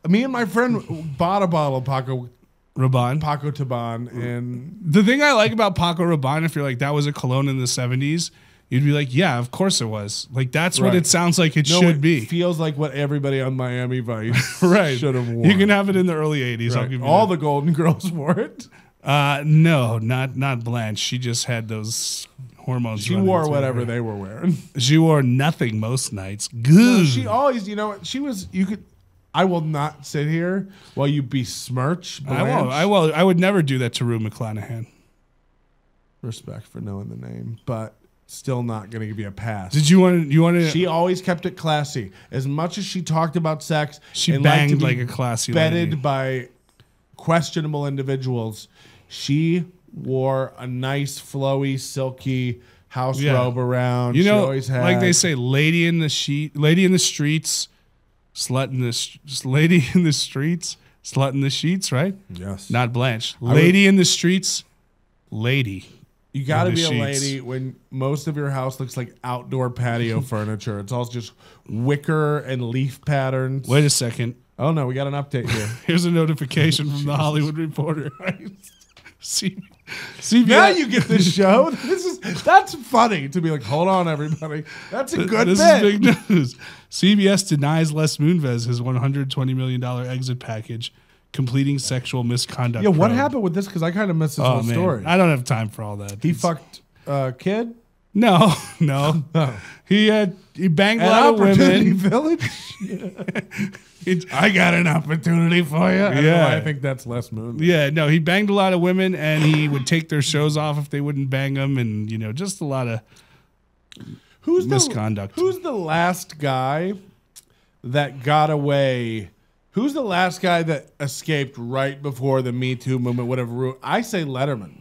Me and my friend bought a bottle of Paco
Rabanne.
Paco Taban. And
the thing I like about Paco Rabanne, if you're like, that was a cologne in the 70s, you'd be like, yeah, of course it was. Like, that's what it sounds like it should be.
It feels like what everybody on Miami Vice should have worn.
You can have it in the early 80s. I'll give you
all the Golden Girls wore it.
No, not Blanche. She just had those hormones.
She wore whatever they were wearing.
She wore nothing most nights. Good.
No, she always, you know what? She was, you could, I will not sit here while you besmirch Blanche.
I won't. I would never do that to Rue McClanahan.
Respect for knowing the name, but still not going to give you a pass.
Did you want to?
She always kept it classy. As much as she talked about sex,
she banged like a classy lady.
Bedded by questionable individuals. She wore a nice, flowy, silky house robe around.
You know,
she always had,
like they say, lady in the streets, slut in the lady in the streets, slut in the sheets, right?
Yes.
Not Blanche. Lady in the streets, lady.
You got to be a lady when most of your house looks like outdoor patio furniture. It's all just wicker and leaf patterns.
Wait a second.
Oh, no, we got an update here.
Here's a notification from the Hollywood Reporter. CBS.
Now you get this show. That's funny to be like, hold on, everybody. That's a good
This is big news. CBS denies Les Moonves his $120 million exit package, completing sexual misconduct.
Yeah, what
probe.
happened with this? Because I kind of missed this whole story.
I don't have time for all that.
He fucked a kid?
No. He banged a lot of women.
Village? I got an opportunity for you. I don't know why I think that's Les Moon.
Yeah, no, he banged a lot of women, and he would take their shows off if they wouldn't bang them, and just a lot of misconduct.
Who's the last guy that got away? Who's the last guy that escaped right before the Me Too movement? Whatever. I say Letterman.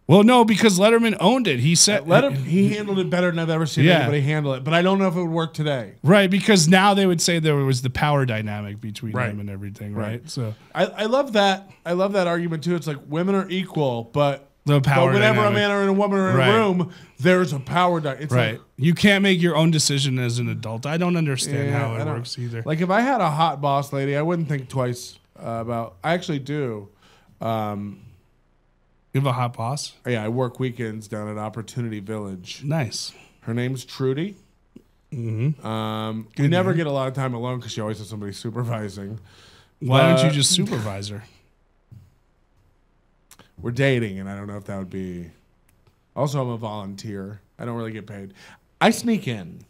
Well, no, because Letterman owned it. He said
he handled it better than I've ever seen anybody handle it. But I don't know if it would work today.
Right, because now they would say there was the power dynamic between them and everything. Right. So
I love that. I love that argument too. It's like women are equal, but
the power.
But whenever
dynamic.
a man or a woman are in a room, there's a power dynamic.
Right. You can't make your own decision as an adult. I don't understand how it works either.
Like if I had a hot boss lady, I wouldn't think twice about. I actually do.
You have a hot boss?
Yeah, I work weekends down at Opportunity Village.
Nice.
Her name's Trudy.
Mm-hmm.
We never get a lot of time alone because she always has somebody supervising.
Why don't you just supervise her?
We're dating, and I don't know if that would be. Also, I'm a volunteer. I don't really get paid. I sneak in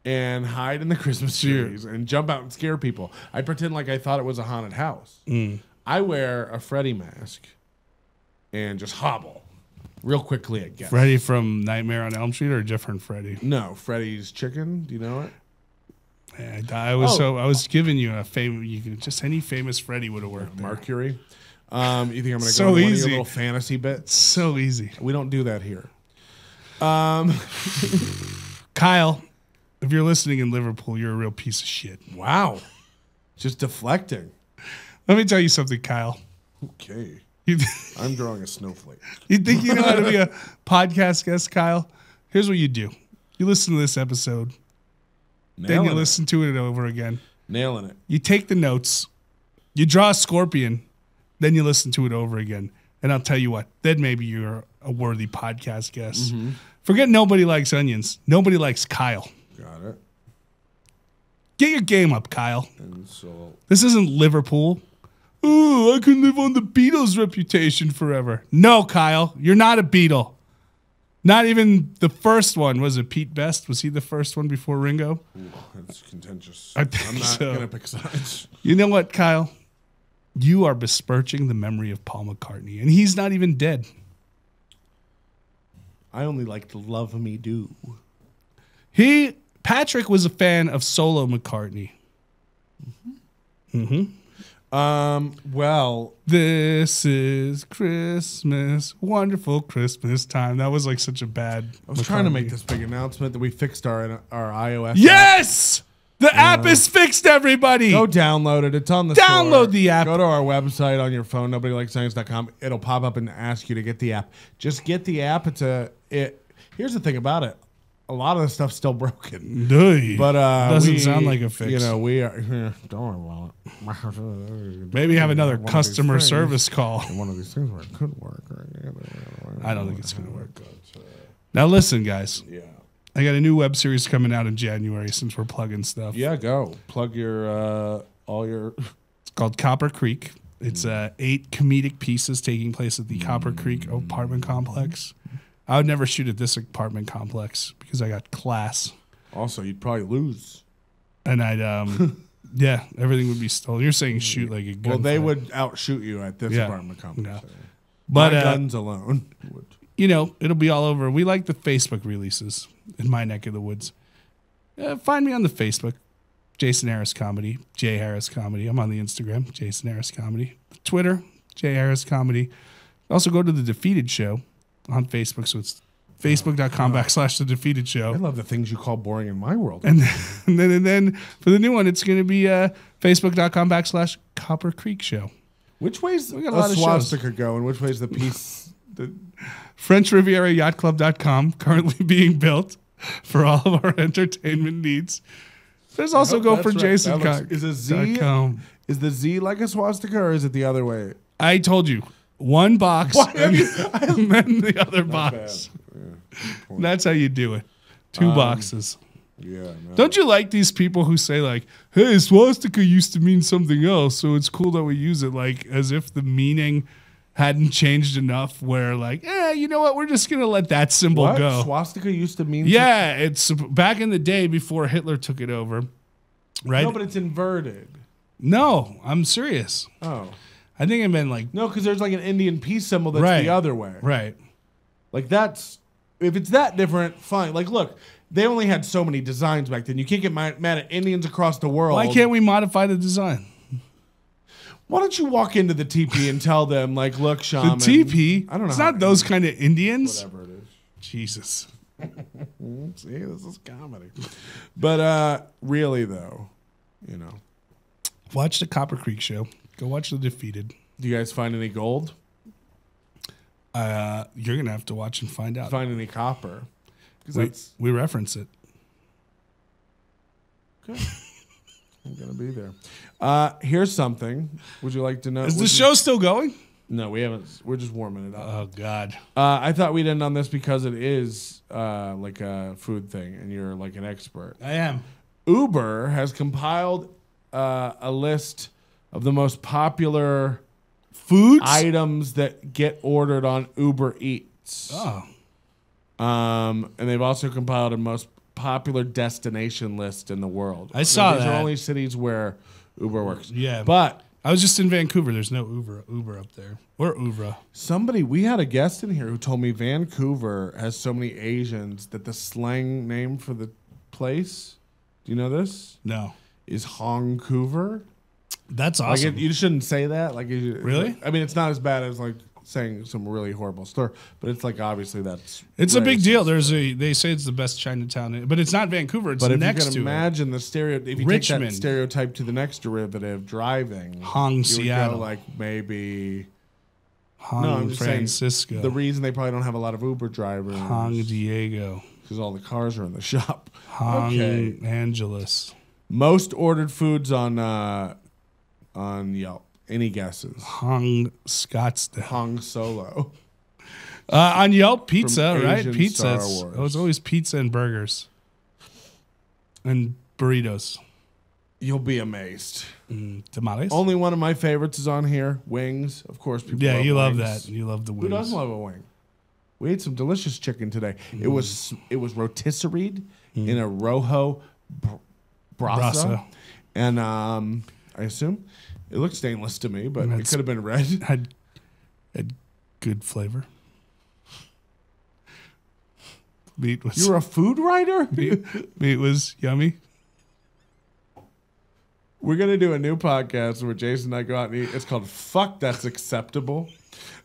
and hide in the Christmas trees and jump out and scare people. I pretend like I thought it was a haunted house. I wear a Freddy mask and just hobble real quickly, I guess.
Freddy from Nightmare on Elm Street or a different Freddy?
No, Freddy's Chicken. Do you know it?
Yeah, I was giving you a just any famous Freddy would have worked.
Mercury. You think I'm going to go
So
into one of
easy.
your little fantasy bits?
So easy.
We don't do that here.
Kyle, if you're listening in Liverpool, you're a real piece of shit.
Wow. Just deflecting.
Let me tell you something, Kyle.
Okay. I'm drawing a snowflake.
You think you know how to be a podcast guest, Kyle? Here's what you do. You listen to this episode. Then you listen to it over again.
Nailing it.
You take the notes. You draw a scorpion. Then you listen to it over again. And I'll tell you what, then maybe you're a worthy podcast guest.
Mm-hmm.
Forget nobody likes onions. Nobody likes Kyle.
Got it.
Get your game up, Kyle.
Insult.
This isn't Liverpool. Oh, I can live on the Beatles' reputation forever. No, Kyle, you're not a Beatle. Not even the first one. Was it Pete Best? Was he the first one before Ringo?
Ooh, that's contentious.
I think
I'm not
so.
going to pick sides.
You know what, Kyle? You are besmirching the memory of Paul McCartney, and he's not even dead.
I only like to love me do.
Patrick was a fan of solo McCartney.
Well,
this is Christmas, wonderful Christmas time. That was like such a bad.
I was trying to make this big announcement that we fixed our iOS.
Yes, the app is fixed. Everybody,
go download it. It's on the store.
Download the app.
Go to our website on your phone, nobodylikescience.com. It'll pop up and ask you to get the app. Just get the app. Here's the thing about it. A lot of the stuff's still broken. But
doesn't sound like a fix.
You know, we are don't worry about it.
Maybe have another customer service call.
One of these things where it could work.
I don't think it's going to work. Now listen, guys.
Yeah.
I got a new web series coming out in January since we're plugging stuff.
Yeah, go. Plug your all your
It's called Copper Creek. It's 8 comedic pieces taking place at the Copper Creek apartment complex. I would never shoot at this apartment complex because I got class.
Also, you'd probably lose.
And I'd, yeah, everything would be stolen. You're saying shoot like a gun.
Well, they would outshoot you at this apartment complex.
Yeah. But
my guns alone would.
You know, it'll be all over. We like the Facebook releases in my neck of the woods. Find me on the Facebook, Jason Harris Comedy, J Harris Comedy. I'm on the Instagram, Jason Harris Comedy. Twitter, J Harris Comedy. Also go to The Defeated Show on Facebook. So it's facebook.com/The Defeated Show.
I love the things you call boring in my world.
And then for the new one, it's going to be facebook.com/Copper Creek Show.
Which way's
we got a lot of
swastika go, and which way's the piece?
French Riviera Yacht Club.com, currently being built for all of our entertainment needs. There's also go for Jason.
Is a Z? Is the Z like a swastika, or is it the other way?
I told you. One box and then the other box. Yeah, that's how you do it. 2 boxes.
Yeah. No.
Don't you like these people who say like, hey, swastika used to mean something else, so it's cool that we use it, like as if the meaning hadn't changed enough where like, you know what, we're just going to let that symbol go.
Swastika used to mean
it's back in the day before Hitler took it over, right?
No, but it's inverted.
No, I'm serious.
Oh.
I think it meant like...
No, because there's like an Indian peace symbol that's the other way.
Right.
Like that's... If it's that different, fine. Like, look, they only had so many designs back then. You can't get mad at Indians across the world.
Why can't we modify the design?
Why don't you walk into the teepee and tell them, like, look, shaman...
The teepee?
I don't know.
It's not those kind of Indians.
Whatever it is.
Jesus.
See, this is comedy. But really, though, you know.
Watch the Copper Creek Show. Go watch The Defeated.
Do you guys find any gold?
You're going to have to watch and find out.
Find any copper?
We reference it.
Okay. I'm going to be there. Here's something. Would you like to know?
Is the show still going?
No, we haven't. We're just warming it up.
Oh, God.
I thought we'd end on this because it is like a food thing, and you're like an expert.
I am.
Uber has compiled a list of the most popular
foods
items that get ordered on Uber Eats.
Oh.
And they've also compiled a most popular destination list in the world.
I saw
these
that.
are only cities where Uber works.
Yeah.
But
I was just in Vancouver. There's no Uber up there. Or Uber.
We had a guest in here who told me Vancouver has so many Asians that the slang name for the place, do you know this?
No.
Is Hongcouver.
That's awesome.
Like you shouldn't say that.
Really?
I mean, it's not as bad as like saying some really horrible slur, but it's like obviously that's.
It's a big deal. They say it's the best Chinatown, but it's not Vancouver. It's next to it. But if you can imagine
the stereotype, if you take that stereotype to the next derivative, driving,
Seattle,
would go like maybe.
I'm just Francisco.
Saying the reason they probably don't have a lot of Uber drivers.
Diego.
because all the cars are in the shop.
Hung Angeles.
Most ordered foods on Yelp. Any guesses?
Hung Scottsdale.
Hung Solo.
On Yelp, pizza,
From
right?
Asian
Pizza.
Star Wars.
It was always pizza and burgers. And burritos.
You'll be amazed.
Tamales?
Only one of my favorites is on here. Wings. Of course, people
Yeah,
love
you love
wings.
that. You love the
Who
wings.
doesn't love a wing? We ate some delicious chicken today. It was rotisseried in a rojo brasa. And I assume it looked stainless to me, but it could have been red.
Had good flavor. Meat was
You're a food writer?
meat was yummy.
We're going to do a new podcast where Jason and I go out and eat. It's called Fuck That's Acceptable.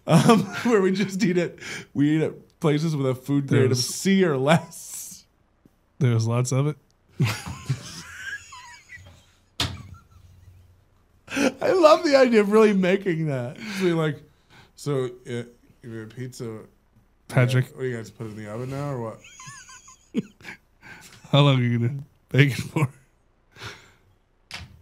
Where we just eat it. We eat at places with a food grade of C or less.
There's lots of it.
I love the idea of really making that. Just be like, so you have a pizza.
Patrick.
What do you guys put it in the oven now or what?
How long are you going to bake it for?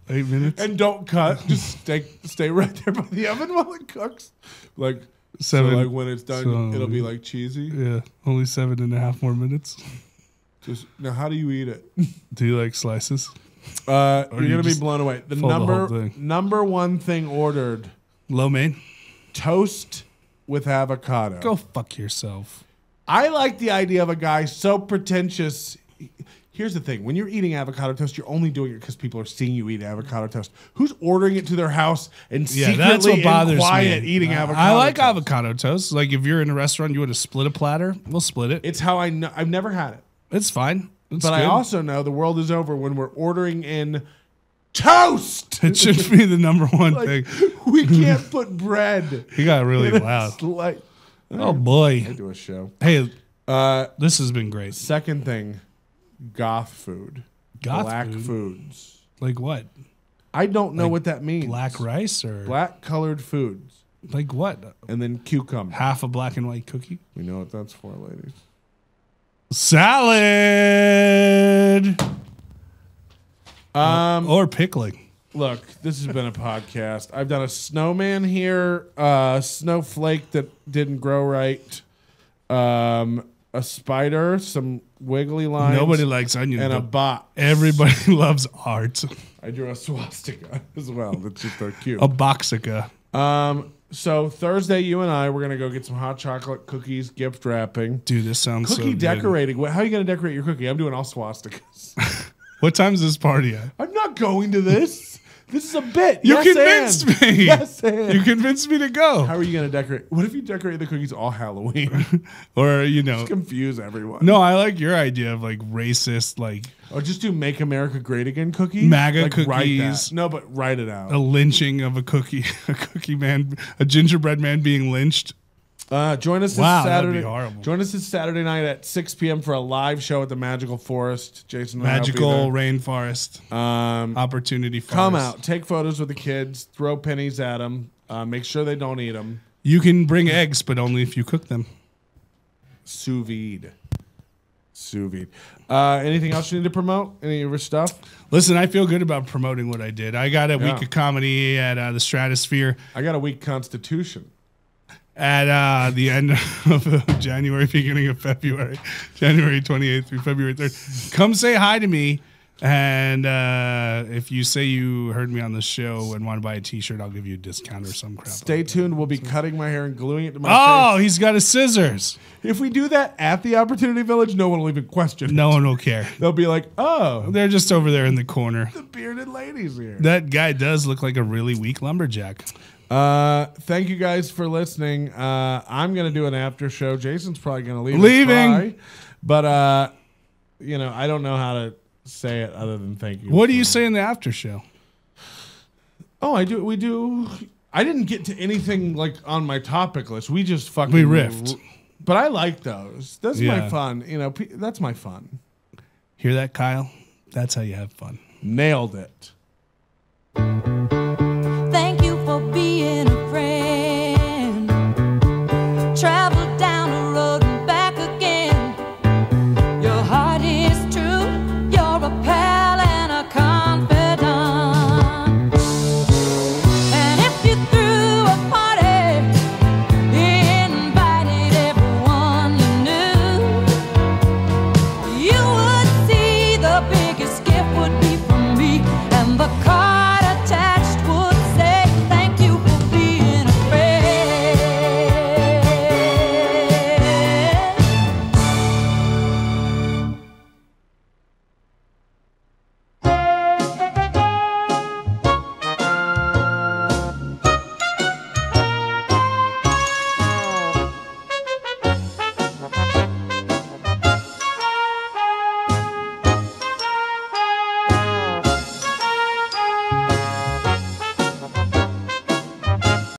8 minutes?
And don't cut. Just stay right there by the oven while it cooks. Like,
7.
So like when it's done, it'll be like cheesy.
Yeah, only 7.5 more minutes.
Just now, how do you eat it?
Do you like slices?
You're gonna be blown away. The
whole thing?
number one thing ordered:
Lo mein?
toast with avocado.
Go fuck yourself.
I like the idea of a guy so pretentious. Here's the thing: when you're eating avocado toast, you're only doing it because people are seeing you eat avocado toast. Who's ordering it to their house and
That's
secretly
what bothers
in quiet
me.
eating avocado?
I like
toast?
avocado toast. Like if you're in a restaurant, you want to split a platter, we'll split it.
It's how I know. I've never had it,
It's fine. It's
but
good.
I also know the world is over when we're ordering in toast.
It should be the number one
Like,
thing.
we can't put bread.
He got really
in a
loud.
slice.
Oh
I
boy.
do a show.
Hey, this has been great.
Second thing, goth food.
Goth
Black
food?
foods.
Like what?
I don't know what that means.
Black rice or
Black colored foods.
like what?
And then cucumber.
Half a black and white cookie?
We know what that's for, ladies.
Salad. Or pickling.
Look, this has been a podcast. I've done a snowman here, snowflake that didn't grow right, a spider, some wiggly lines.
Nobody likes onion.
and a
but
bot.
everybody loves art.
I drew a swastika as well. That's just so cute.
A boxica.
So Thursday, you and I, we're gonna go get some hot chocolate cookies, gift wrapping,
Dude, this sounds so
cookie
good.
decorating. How are you gonna decorate your cookie? I'm doing all swastikas.
What time's this party at?
I'm not going to this. This is a bit.
You
Yes,
convinced
and.
me.
Yes, and.
You convinced me to go.
How are you gonna decorate? What if you decorate the cookies all Halloween?
Or, you know.
Confuse everyone.
No, I like your idea of like racist, like
Or just do Make America Great Again cookies.
MAGA
Write
cookies.
that. No, but write it out.
a lynching of a cookie man, a gingerbread man being lynched.
Join us this
Wow, that'd
Saturday.
be horrible.
Join us this Saturday night at 6 p.m. for a live show at the Magical Forest. Jason, and I will be
Magical
there.
rainforest. Opportunity forest.
Come out, take photos with the kids, throw pennies at them, make sure they don't eat them.
You can bring eggs, but only if you cook them.
Sous vide. Anything else you need to promote? Any of your stuff?
Listen, I feel good about promoting what I did. I got a week of comedy at the Stratosphere
I got a weak constitution.
at the end of January, beginning of February, January 28th through February 3rd. Come say hi to me. And if you say you heard me on the show and want to buy a T-shirt, I'll give you a discount or some crap.
Stay tuned. We'll be cutting my hair and gluing it to my
Oh,
face.
he's got his scissors.
If we do that at the Opportunity Village, no one will even question it.
No one will care.
They'll be like, oh,
They're just over there in the corner.
the bearded lady's here.
That guy does look like a really weak lumberjack.
Thank you guys for listening. I'm going to do an after show. Jason's probably going to leave.
Leaving.
And cry, but, I don't know how to say it other than thank you.
What do you say in the after show?
Oh, I do. We do. I didn't get to anything like on my topic list. We just fucking.
We riffed.
But I like those. That's my
Yeah.
fun. That's my fun.
Hear that, Kyle? That's how you have fun.
Nailed it.